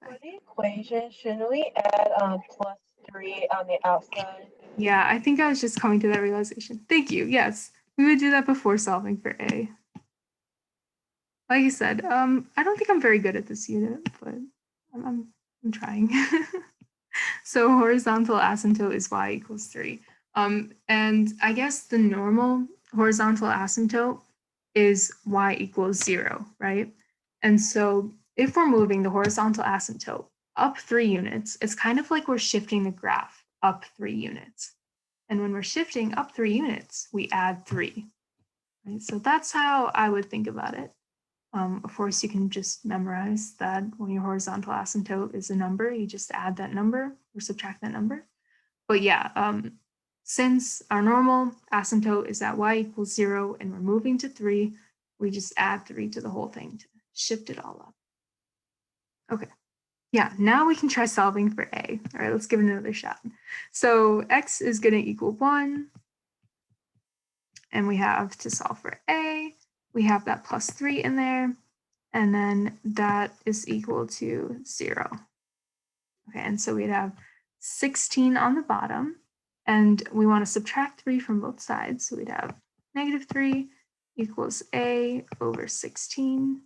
Speaker 9: For the equation, shouldn't we add +3 on the outside?
Speaker 1: Yeah, I think I was just coming to that realization. Thank you. Yes, we would do that before solving for A. Like I said, I don't think I'm very good at this unit, but I'm trying. So horizontal asymptote is y equals 3. And I guess the normal horizontal asymptote is y equals 0, right? And so if we're moving the horizontal asymptote up 3 units, it's kind of like we're shifting the graph up 3 units. And when we're shifting up 3 units, we add 3. Right? So that's how I would think about it. Of course, you can just memorize that when your horizontal asymptote is a number, you just add that number or subtract that number. But yeah, since our normal asymptote is at y equals 0 and we're moving to 3, we just add 3 to the whole thing to shift it all up. Okay, yeah, now we can try solving for A. All right, let's give it another shot. So x is going to equal 1. And we have to solve for A. We have that +3 in there. And then that is equal to 0. Okay, and so we'd have 16 on the bottom. And we want to subtract 3 from both sides. So we'd have -3 equals A over 16.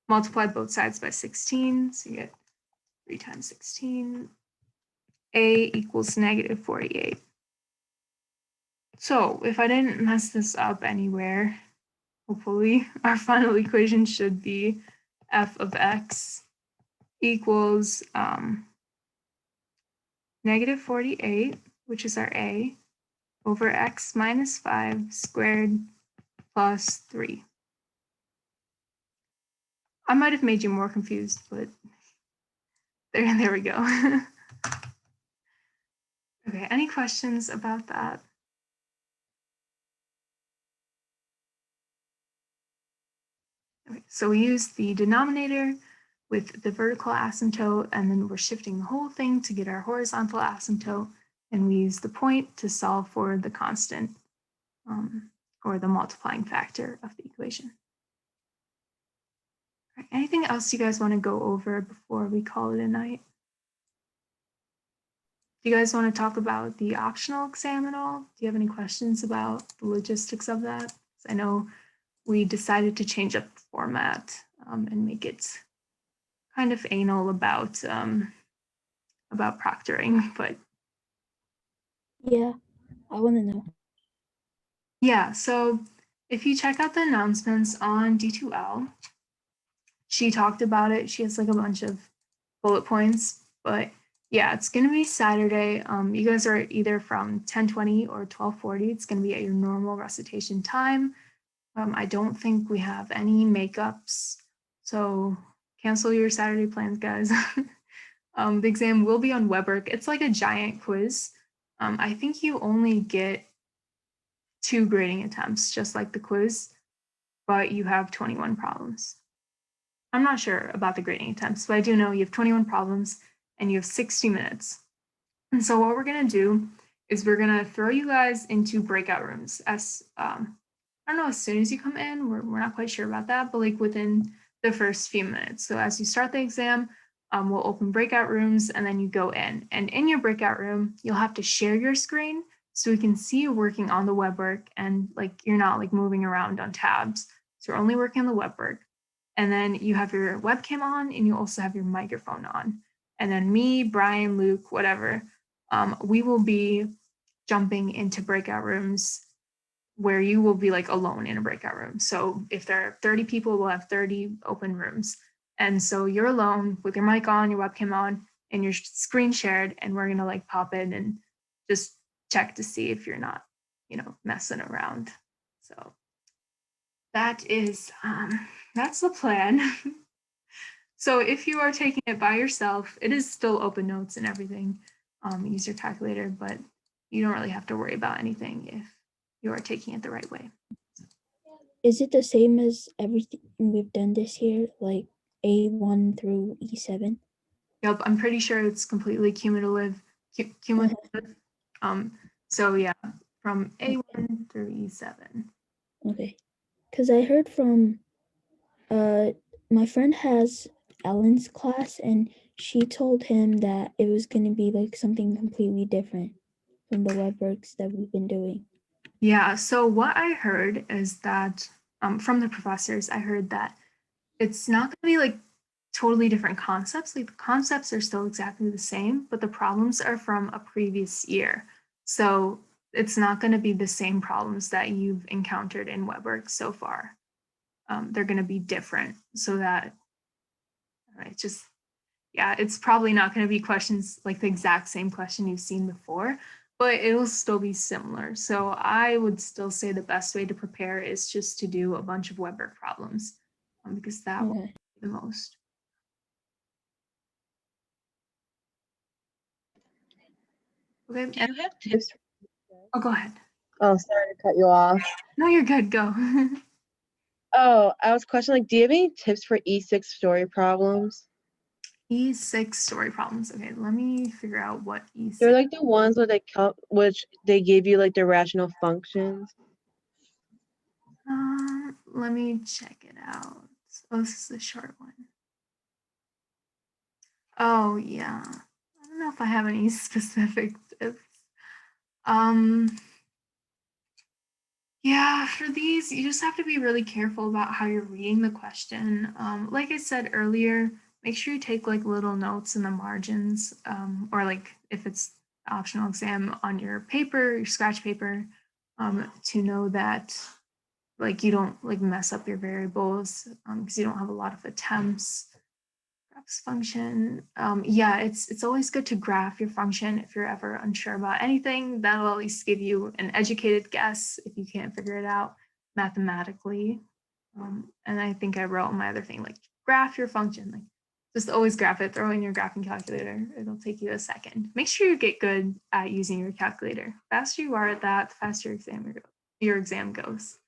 Speaker 1: Multiply both sides by 16. So you get 3 times 16. A equals -48. So if I didn't mess this up anywhere, hopefully our final equation should be f of x equals -48, which is our A, over x minus 5 squared plus 3. I might have made you more confused, but there we go. Okay, any questions about that? Okay, so we use the denominator with the vertical asymptote, and then we're shifting the whole thing to get our horizontal asymptote, and we use the point to solve for the constant or the multiplying factor of the equation. All right, anything else you guys want to go over before we call it a night? Do you guys want to talk about the optional exam at all? Do you have any questions about the logistics of that? I know we decided to change up the format and make it kind of anal about proctoring, but
Speaker 3: Yeah, I want to know.
Speaker 1: yeah, so if you check out the announcements on D2L, she talked about it. She has like a bunch of bullet points, but yeah, it's going to be Saturday. You guys are either from 10:20 or 12:40. It's going to be at your normal recitation time. I don't think we have any makeups, so cancel your Saturday plans, guys. The exam will be on WebWork. It's like a giant quiz. I think you only get 2 grading attempts, just like the quiz, but you have 21 problems. I'm not sure about the grading attempts, but I do know you have 21 problems and you have 60 minutes. And so what we're going to do is we're going to throw you guys into breakout rooms as I don't know, as soon as you come in, we're not quite sure about that, but like within the first few minutes. So as you start the exam, we'll open breakout rooms and then you go in. And in your breakout room, you'll have to share your screen so we can see you working on the web work and like you're not like moving around on tabs. So you're only working on the web work. And then you have your webcam on and you also have your microphone on. And then me, Brian, Luke, whatever, we will be jumping into breakout rooms where you will be like alone in a breakout room. So if there are 30 people, we'll have 30 open rooms. And so you're alone with your mic on, your webcam on, and your screen shared, and we're gonna like pop in and just check to see if you're not, messing around. So that is, that's the plan. So if you are taking it by yourself, it is still open notes and everything. Use your calculator, but you don't really have to worry about anything if you are taking it the right way.
Speaker 3: is it the same as everything we've done this year, like A1 through E7?
Speaker 1: Yep, I'm pretty sure it's completely cumulative. Cumulative. So yeah, from A1 through E7.
Speaker 3: Okay. Because I heard from my friend has Ellen's class, and she told him that it was going to be like something completely different from the web works that we've been doing.
Speaker 1: Yeah, so what I heard is that from the professors, I heard that it's not going to be like totally different concepts. Like the concepts are still exactly the same, but the problems are from a previous year. So it's not going to be the same problems that you've encountered in WebWorks so far. They're going to be different so that it's just, yeah, it's probably not going to be questions like the exact same question you've seen before, but it'll still be similar. So I would still say the best way to prepare is just to do a bunch of WebWork problems because that will
Speaker 3: Okay.
Speaker 1: be the most. Okay.
Speaker 9: Do you have tips?
Speaker 1: Oh, go ahead.
Speaker 9: Oh, sorry to cut you off.
Speaker 1: No, you're good. Go.
Speaker 9: Oh, I was questioning, like, do you have any tips for E6 story problems?
Speaker 1: E6 story problems. Okay, let me figure out what E6.
Speaker 9: They're like the ones where which they give you like the rational functions.
Speaker 1: Let me check it out. Oh, this is a short one. Oh, yeah. I don't know if I have any specific tips. Yeah, for these, you just have to be really careful about how you're reading the question. Like I said earlier, make sure you take like little notes in the margins, or like if it's optional exam on your paper, your scratch paper, to know that like you don't like mess up your variables because you don't have a lot of attempts. Graphs function. Yeah, it's always good to graph your function if you're ever unsure about anything. That'll at least give you an educated guess if you can't figure it out mathematically. And I think I wrote my other thing like graph your function. Like just always graph it. Throw in your graphing calculator. It'll take you a second. Make sure you get good at using your calculator. The faster you are at that, the faster your exam goes.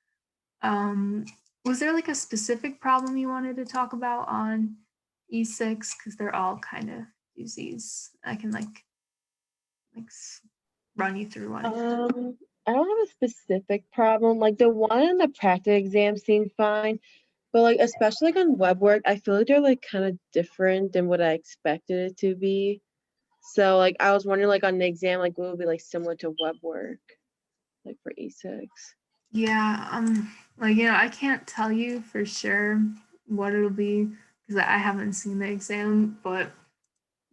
Speaker 1: Was there like a specific problem you wanted to talk about on E6? Because they're all kind of doozies. I can like run you through one.
Speaker 9: I don't have a specific problem. Like the one in the practice exam seemed fine, but like especially like on web work, I feel like they're like kind of different than what I expected it to be. So like I was wondering like on the exam, like what would be like similar to web work, like for E6.
Speaker 1: Yeah, like I can't tell you for sure what it'll be because I haven't seen the exam, but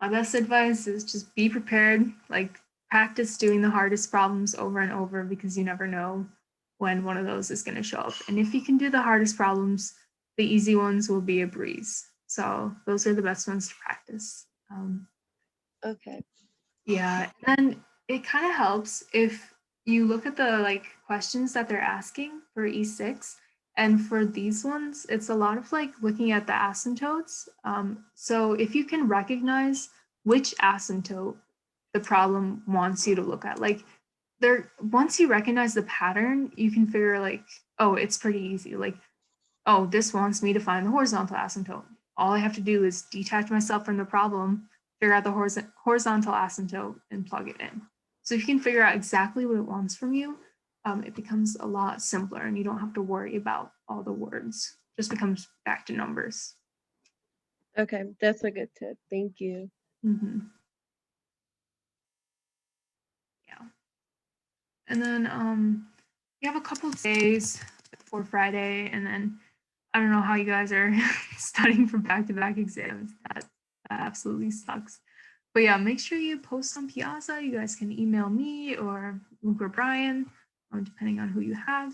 Speaker 1: my best advice is just be prepared, like practice doing the hardest problems over and over because you never know when one of those is going to show up. And if you can do the hardest problems, the easy ones will be a breeze. So those are the best ones to practice.
Speaker 9: Okay.
Speaker 1: Yeah, and it kind of helps if you look at the like questions that they're asking for E6. And for these ones, it's a lot of like looking at the asymptotes. So if you can recognize which asymptote the problem wants you to look at, like once you recognize the pattern, you can figure like, oh, it's pretty easy. Like, oh, this wants me to find the horizontal asymptote. All I have to do is detach myself from the problem, figure out the horizontal asymptote, and plug it in. So if you can figure out exactly what it wants from you, it becomes a lot simpler and you don't have to worry about all the words. Just becomes back to numbers.
Speaker 9: Okay, that's a good tip. Thank you.
Speaker 1: Mm-hmm. Yeah. And then we have a couple of days before Friday, and then I don't know how you guys are studying for back-to-back exams. That absolutely sucks. But yeah, make sure you post on Piazza. You guys can email me or Luke or Brian, depending on who you have.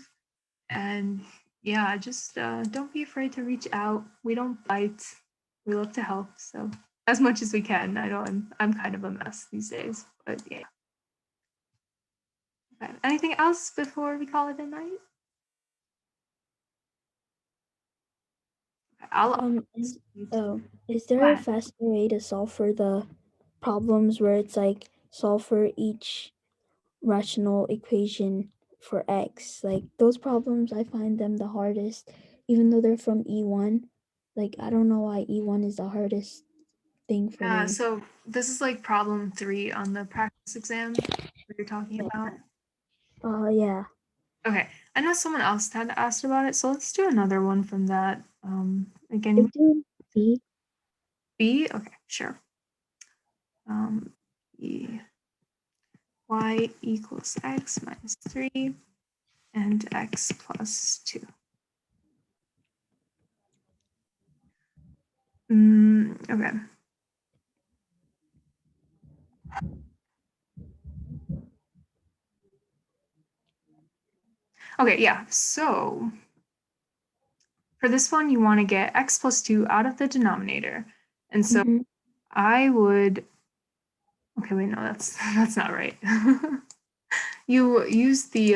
Speaker 1: And yeah, just don't be afraid to reach out. We don't bite. We love to help. So as much as we can. I know I'm kind of a mess these days, but yeah. Okay. Anything else before we call it a night?
Speaker 3: Is there a faster way to solve for the problems where it's like solve for each rational equation for X. Like those problems, I find them the hardest, even though they're from E1. Like I don't know why E1 is the hardest thing for me.
Speaker 1: So this is like problem 3 on the practice exam that you're talking about.
Speaker 3: Yeah.
Speaker 1: Okay, I know someone else had asked about it, so let's do another one from that. Again,
Speaker 3: Let's do B.
Speaker 1: B? Okay, sure. E, y equals x minus 3 and x plus 2. Okay. Okay, yeah, so for this one, you want to get x plus 2 out of the denominator. And so
Speaker 3: Mhm.
Speaker 1: I would, okay, wait, no, that's not right. You use the,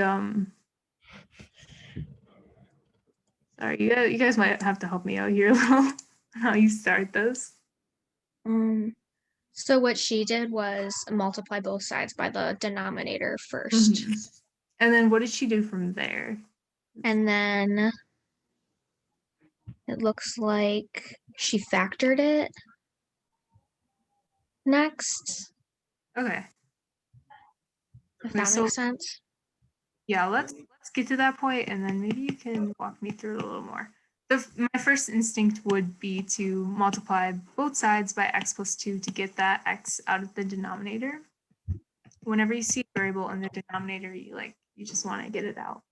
Speaker 1: sorry, you guys might have to help me out here a little, how you start this.
Speaker 4: So what she did was multiply both sides by the denominator first.
Speaker 1: And then what did she do from there?
Speaker 4: And then it looks like she factored it next,
Speaker 1: Okay.
Speaker 4: if
Speaker 1: Okay,
Speaker 4: that
Speaker 1: so
Speaker 4: makes sense.
Speaker 1: yeah, let's get to that point, and then maybe you can walk me through it a little more. My first instinct would be to multiply both sides by x plus 2 to get that x out of the denominator. Whenever you see a variable in the denominator, you just want to get it out.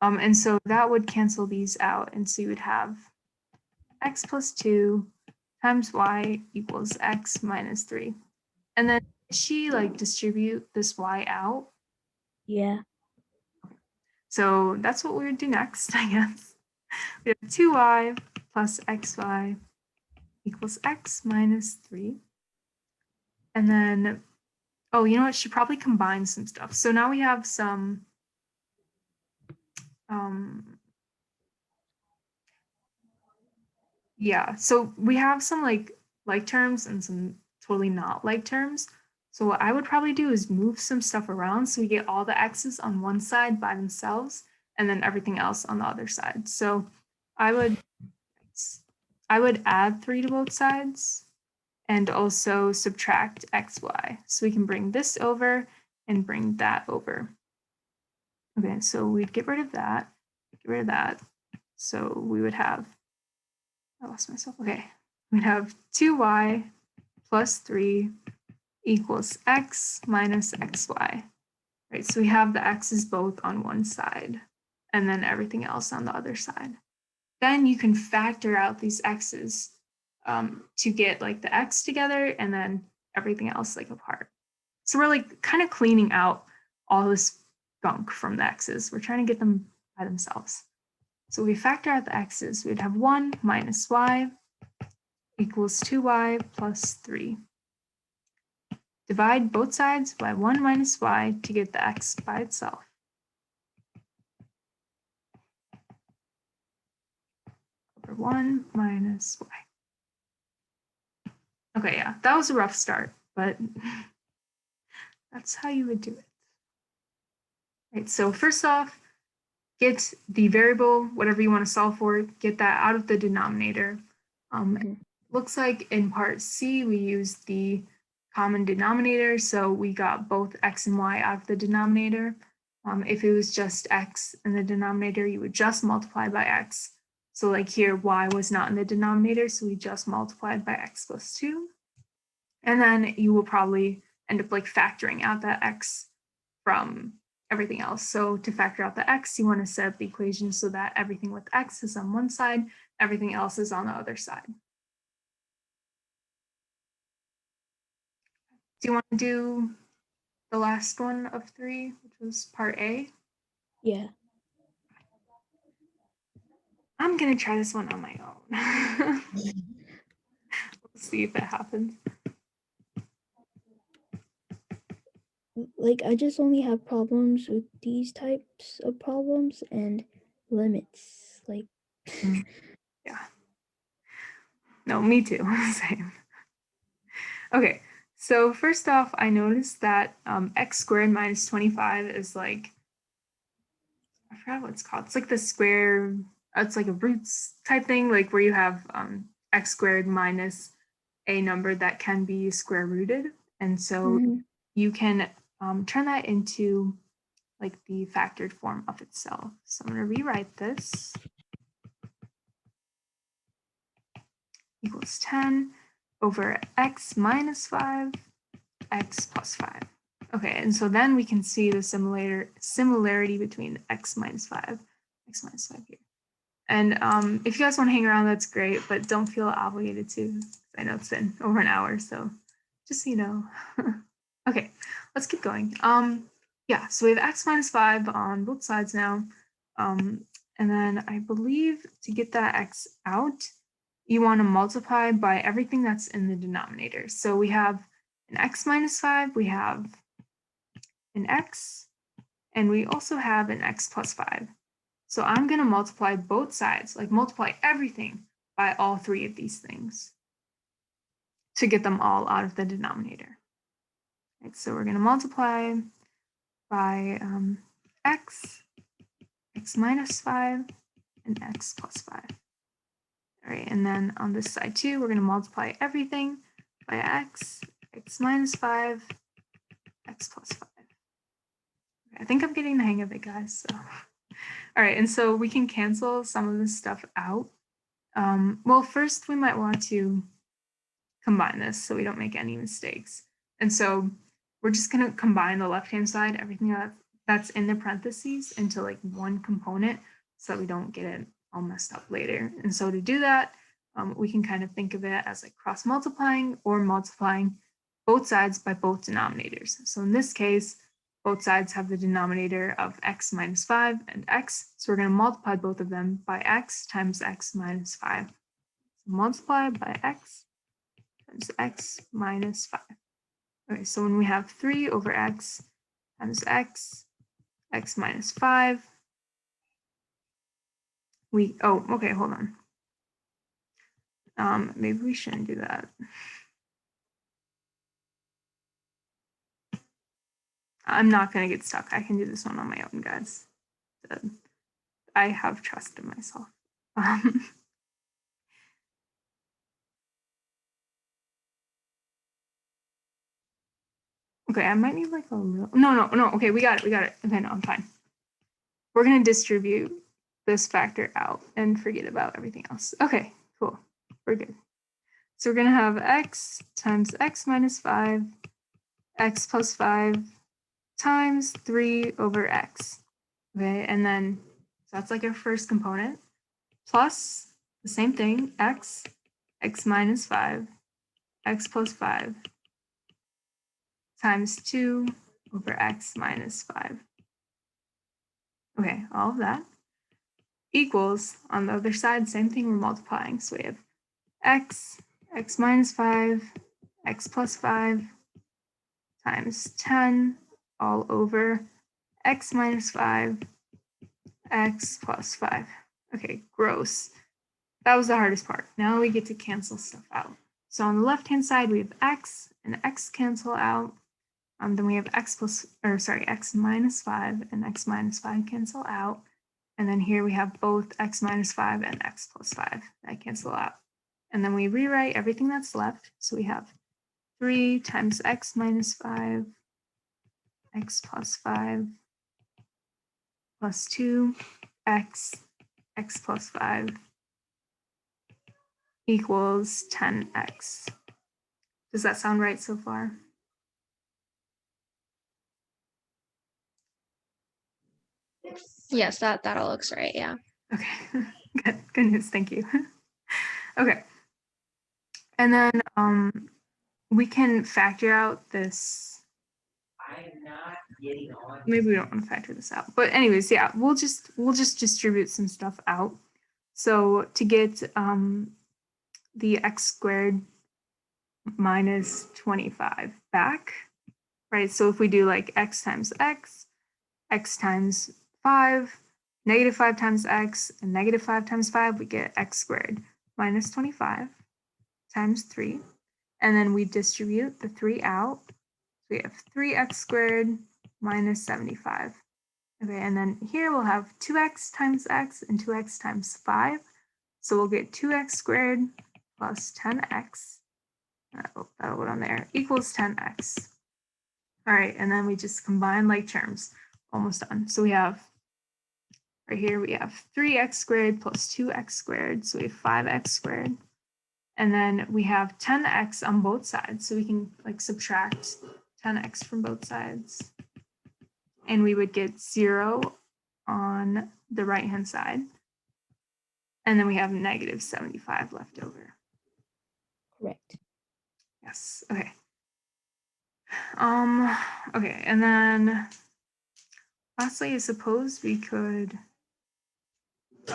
Speaker 1: And so that would cancel these out, and so you would have x plus 2 times y equals x minus 3. And then she distribute this y out.
Speaker 3: Yeah.
Speaker 1: So that's what we would do next, I guess. We have 2y plus xy equals x minus 3. And then, oh, you know what? She probably combined some stuff. So now we have some, yeah. So we have some like terms and some totally not like terms. So what I would probably do is move some stuff around so we get all the x's on one side by themselves and then everything else on the other side. So I would add 3 to both sides and also subtract xy. So we can bring this over and bring that over. Okay, so we'd get rid of that, get rid of that. So we would have, I lost myself. Okay, we'd have 2y plus 3 equals x minus xy. Right, so we have the x's both on one side and then everything else on the other side. Then you can factor out these x's to get the x together and then everything else apart. So we're kind of cleaning out all this gunk from the x's. We're trying to get them by themselves. So we factor out the x's. We'd have 1 minus y equals 2y plus 3. Divide both sides by 1 minus y to get the x by itself. Over 1 minus y. Okay, yeah, that was a rough start, but that's how you would do it. Right, so first off, get the variable, whatever you want to solve for, get that out of the denominator. Looks like in part C, we used the common denominator, so we got both x and y out of the denominator. If it was just x in the denominator, you would just multiply by x. So here, y was not in the denominator, so we just multiplied by x plus 2. And then you will probably end up factoring out that x from everything else. So to factor out the x, you want to set up the equation so that everything with x is on one side, everything else is on the other side. Do you want to do the last one of 3, which was part A?
Speaker 3: Yeah.
Speaker 1: I'm going to try this one on my own. Let's see if it happens.
Speaker 3: I just only have problems with these types of problems and limits.
Speaker 1: Yeah. No, me too. Same. Okay, so first off, I noticed that x squared minus 25 is I forgot what it's called. It's like the square, it's like a roots type thing, like where you have x squared minus a number that can be square rooted. And so you can turn that into like the factored form of itself. So I'm going to rewrite this. Equals 10 over x minus 5, x plus 5. Okay, and so then we can see the similarity between x minus 5, x minus 5 here. And if you guys want to hang around, that's great, but don't feel obligated to. I know it's been over an hour, so just so you know. Okay, let's keep going. Yeah, so we have x minus 5 on both sides now. And then I believe to get that x out, you want to multiply by everything that's in the denominator. So we have an x minus 5, we have an x, and we also have an x plus 5. So I'm going to multiply both sides, like multiply everything by all three of these things to get them all out of the denominator. Right, so we're going to multiply by x, x minus 5, and x plus 5. All right, and then on this side too, we're going to multiply everything by x, x minus 5, x plus 5. Okay, I think I'm getting the hang of it, guys. So. All right, and so we can cancel some of this stuff out. Well, first we might want to combine this so we don't make any mistakes. And so we're just going to combine the left-hand side, everything that's in the parentheses, into like one component so that we don't get it all messed up later. And so to do that, we can kind of think of it as like cross-multiplying or multiplying both sides by both denominators. So in this case, both sides have the denominator of x minus 5 and x. So we're going to multiply both of them by x times x minus 5. So multiply by x times x minus 5. Okay, so when we have 3 over x times x, x minus 5, okay, hold on. Maybe we shouldn't do that. I'm not going to get stuck. I can do this one on my own, guys. I have trust in myself. Okay, I might need like a real, no. Okay, we got it. Okay, no, I'm fine. We're going to distribute this factor out and forget about everything else. Okay, cool. We're good. So we're going to have x times x minus 5, x plus 5 times 3 over x. Okay, and then so that's like our first component, plus the same thing, x, x minus 5, x plus 5 times 2 over x minus 5. Okay, all of that equals, on the other side, same thing, we're multiplying. So we have x, x minus 5, x plus 5 times 10 all over x minus 5, x plus 5. Okay, gross. That was the hardest part. Now we get to cancel stuff out. So on the left-hand side, we have x and x cancel out. Then we have x minus 5 and x minus 5 cancel out. And then here we have both x minus 5 and x plus 5 that cancel out. And then we rewrite everything that's left. So we have 3 times x minus 5, x plus 5, plus 2, x plus 5 equals 10x. Does that sound right so far?
Speaker 4: Yes, that all looks right. Yeah.
Speaker 1: Okay, good news. Thank you. Okay, and then we can factor out this. Maybe we don't want to factor this out, but anyways, yeah, we'll just distribute some stuff out. So to get the x squared minus 25 back, right? So if we do like x times x, x times 5, negative 5 times x, and negative 5 times 5, we get x squared minus 25 times 3. And then we distribute the 3 out. So we have 3x squared minus 75. Okay, and then here we'll have 2x times x and 2x times 5. So we'll get 2x squared plus 10x. That'll go down there, equals 10x. All right, and then we just combine like terms. Almost done. So we have, right here, we have 3x squared plus 2x squared. So we have 5x squared. And then we have 10x on both sides. So we can like subtract 10x from both sides. And we would get 0 on the right-hand side. And then we have negative 75 left over.
Speaker 3: Correct.
Speaker 1: Yes, okay. Okay, and then lastly, I suppose we could,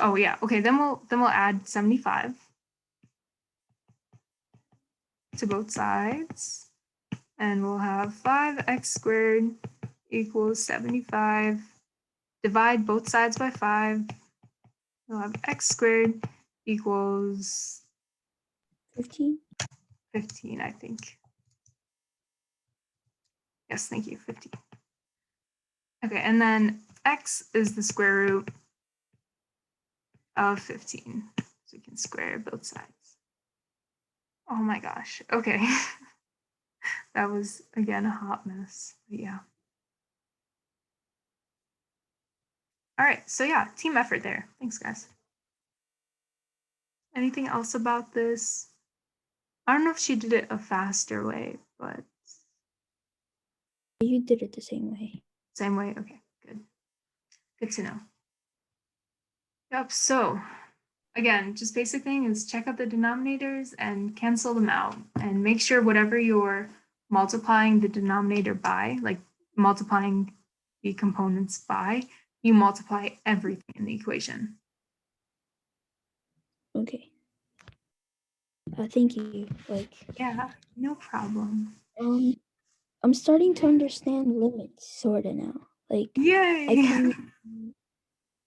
Speaker 1: oh yeah, okay, then we'll add 75 to both sides. And we'll have 5x squared equals 75. Divide both sides by 5. We'll have x squared equals
Speaker 3: 15.
Speaker 1: 15, I think. Yes, thank you, 15. Okay, and then x is the square root of 15. So we can square both sides. Oh my gosh, okay. That was, again, a hot mess, but yeah. All right, so yeah, team effort there. Thanks, guys. Anything else about this? I don't know if she did it a faster way, but
Speaker 3: You did it the same way.
Speaker 1: same way, okay, good. Good to know. Yep, so again, just basic thing is check out the denominators and cancel them out and make sure whatever you're multiplying the denominator by, like multiplying the components by, you multiply everything in the equation.
Speaker 3: Okay. Thank you. Like,
Speaker 1: Yeah, no problem.
Speaker 3: I'm starting to understand limits sorta now. Like,
Speaker 1: Yay!
Speaker 3: I can,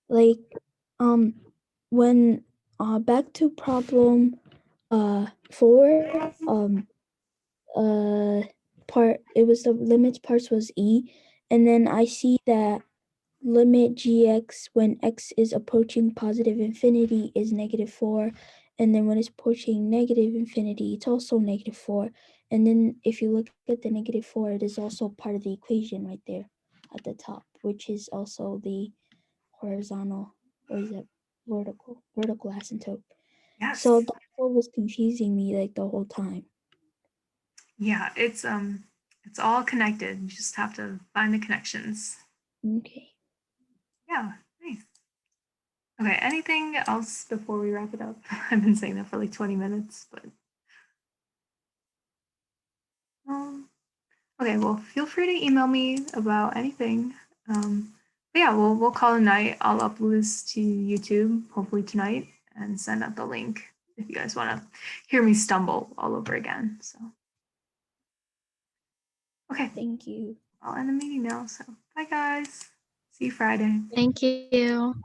Speaker 3: like, when back to problem 4, part, it was the limits parts was E, and then I see that limit gx when x is approaching positive infinity is -4, and then when it's approaching negative infinity, it's also -4. And then if you look at the -4, it is also part of the equation right there at the top, which is also the horizontal, or is it vertical asymptote.
Speaker 1: Yes.
Speaker 3: So that's what was confusing me like the whole time.
Speaker 1: Yeah, it's all connected. You just have to find the connections.
Speaker 3: Okay.
Speaker 1: Yeah, nice. Okay, anything else before we wrap it up? I've been saying that for like 20 minutes, but okay, well, feel free to email me about anything. But yeah, we'll call it a night. I'll upload this to YouTube hopefully tonight and send out the link if you guys want to hear me stumble all over again. So okay,
Speaker 3: Thank you.
Speaker 1: I'll end the meeting now. So bye guys. See you Friday.
Speaker 4: Thank you.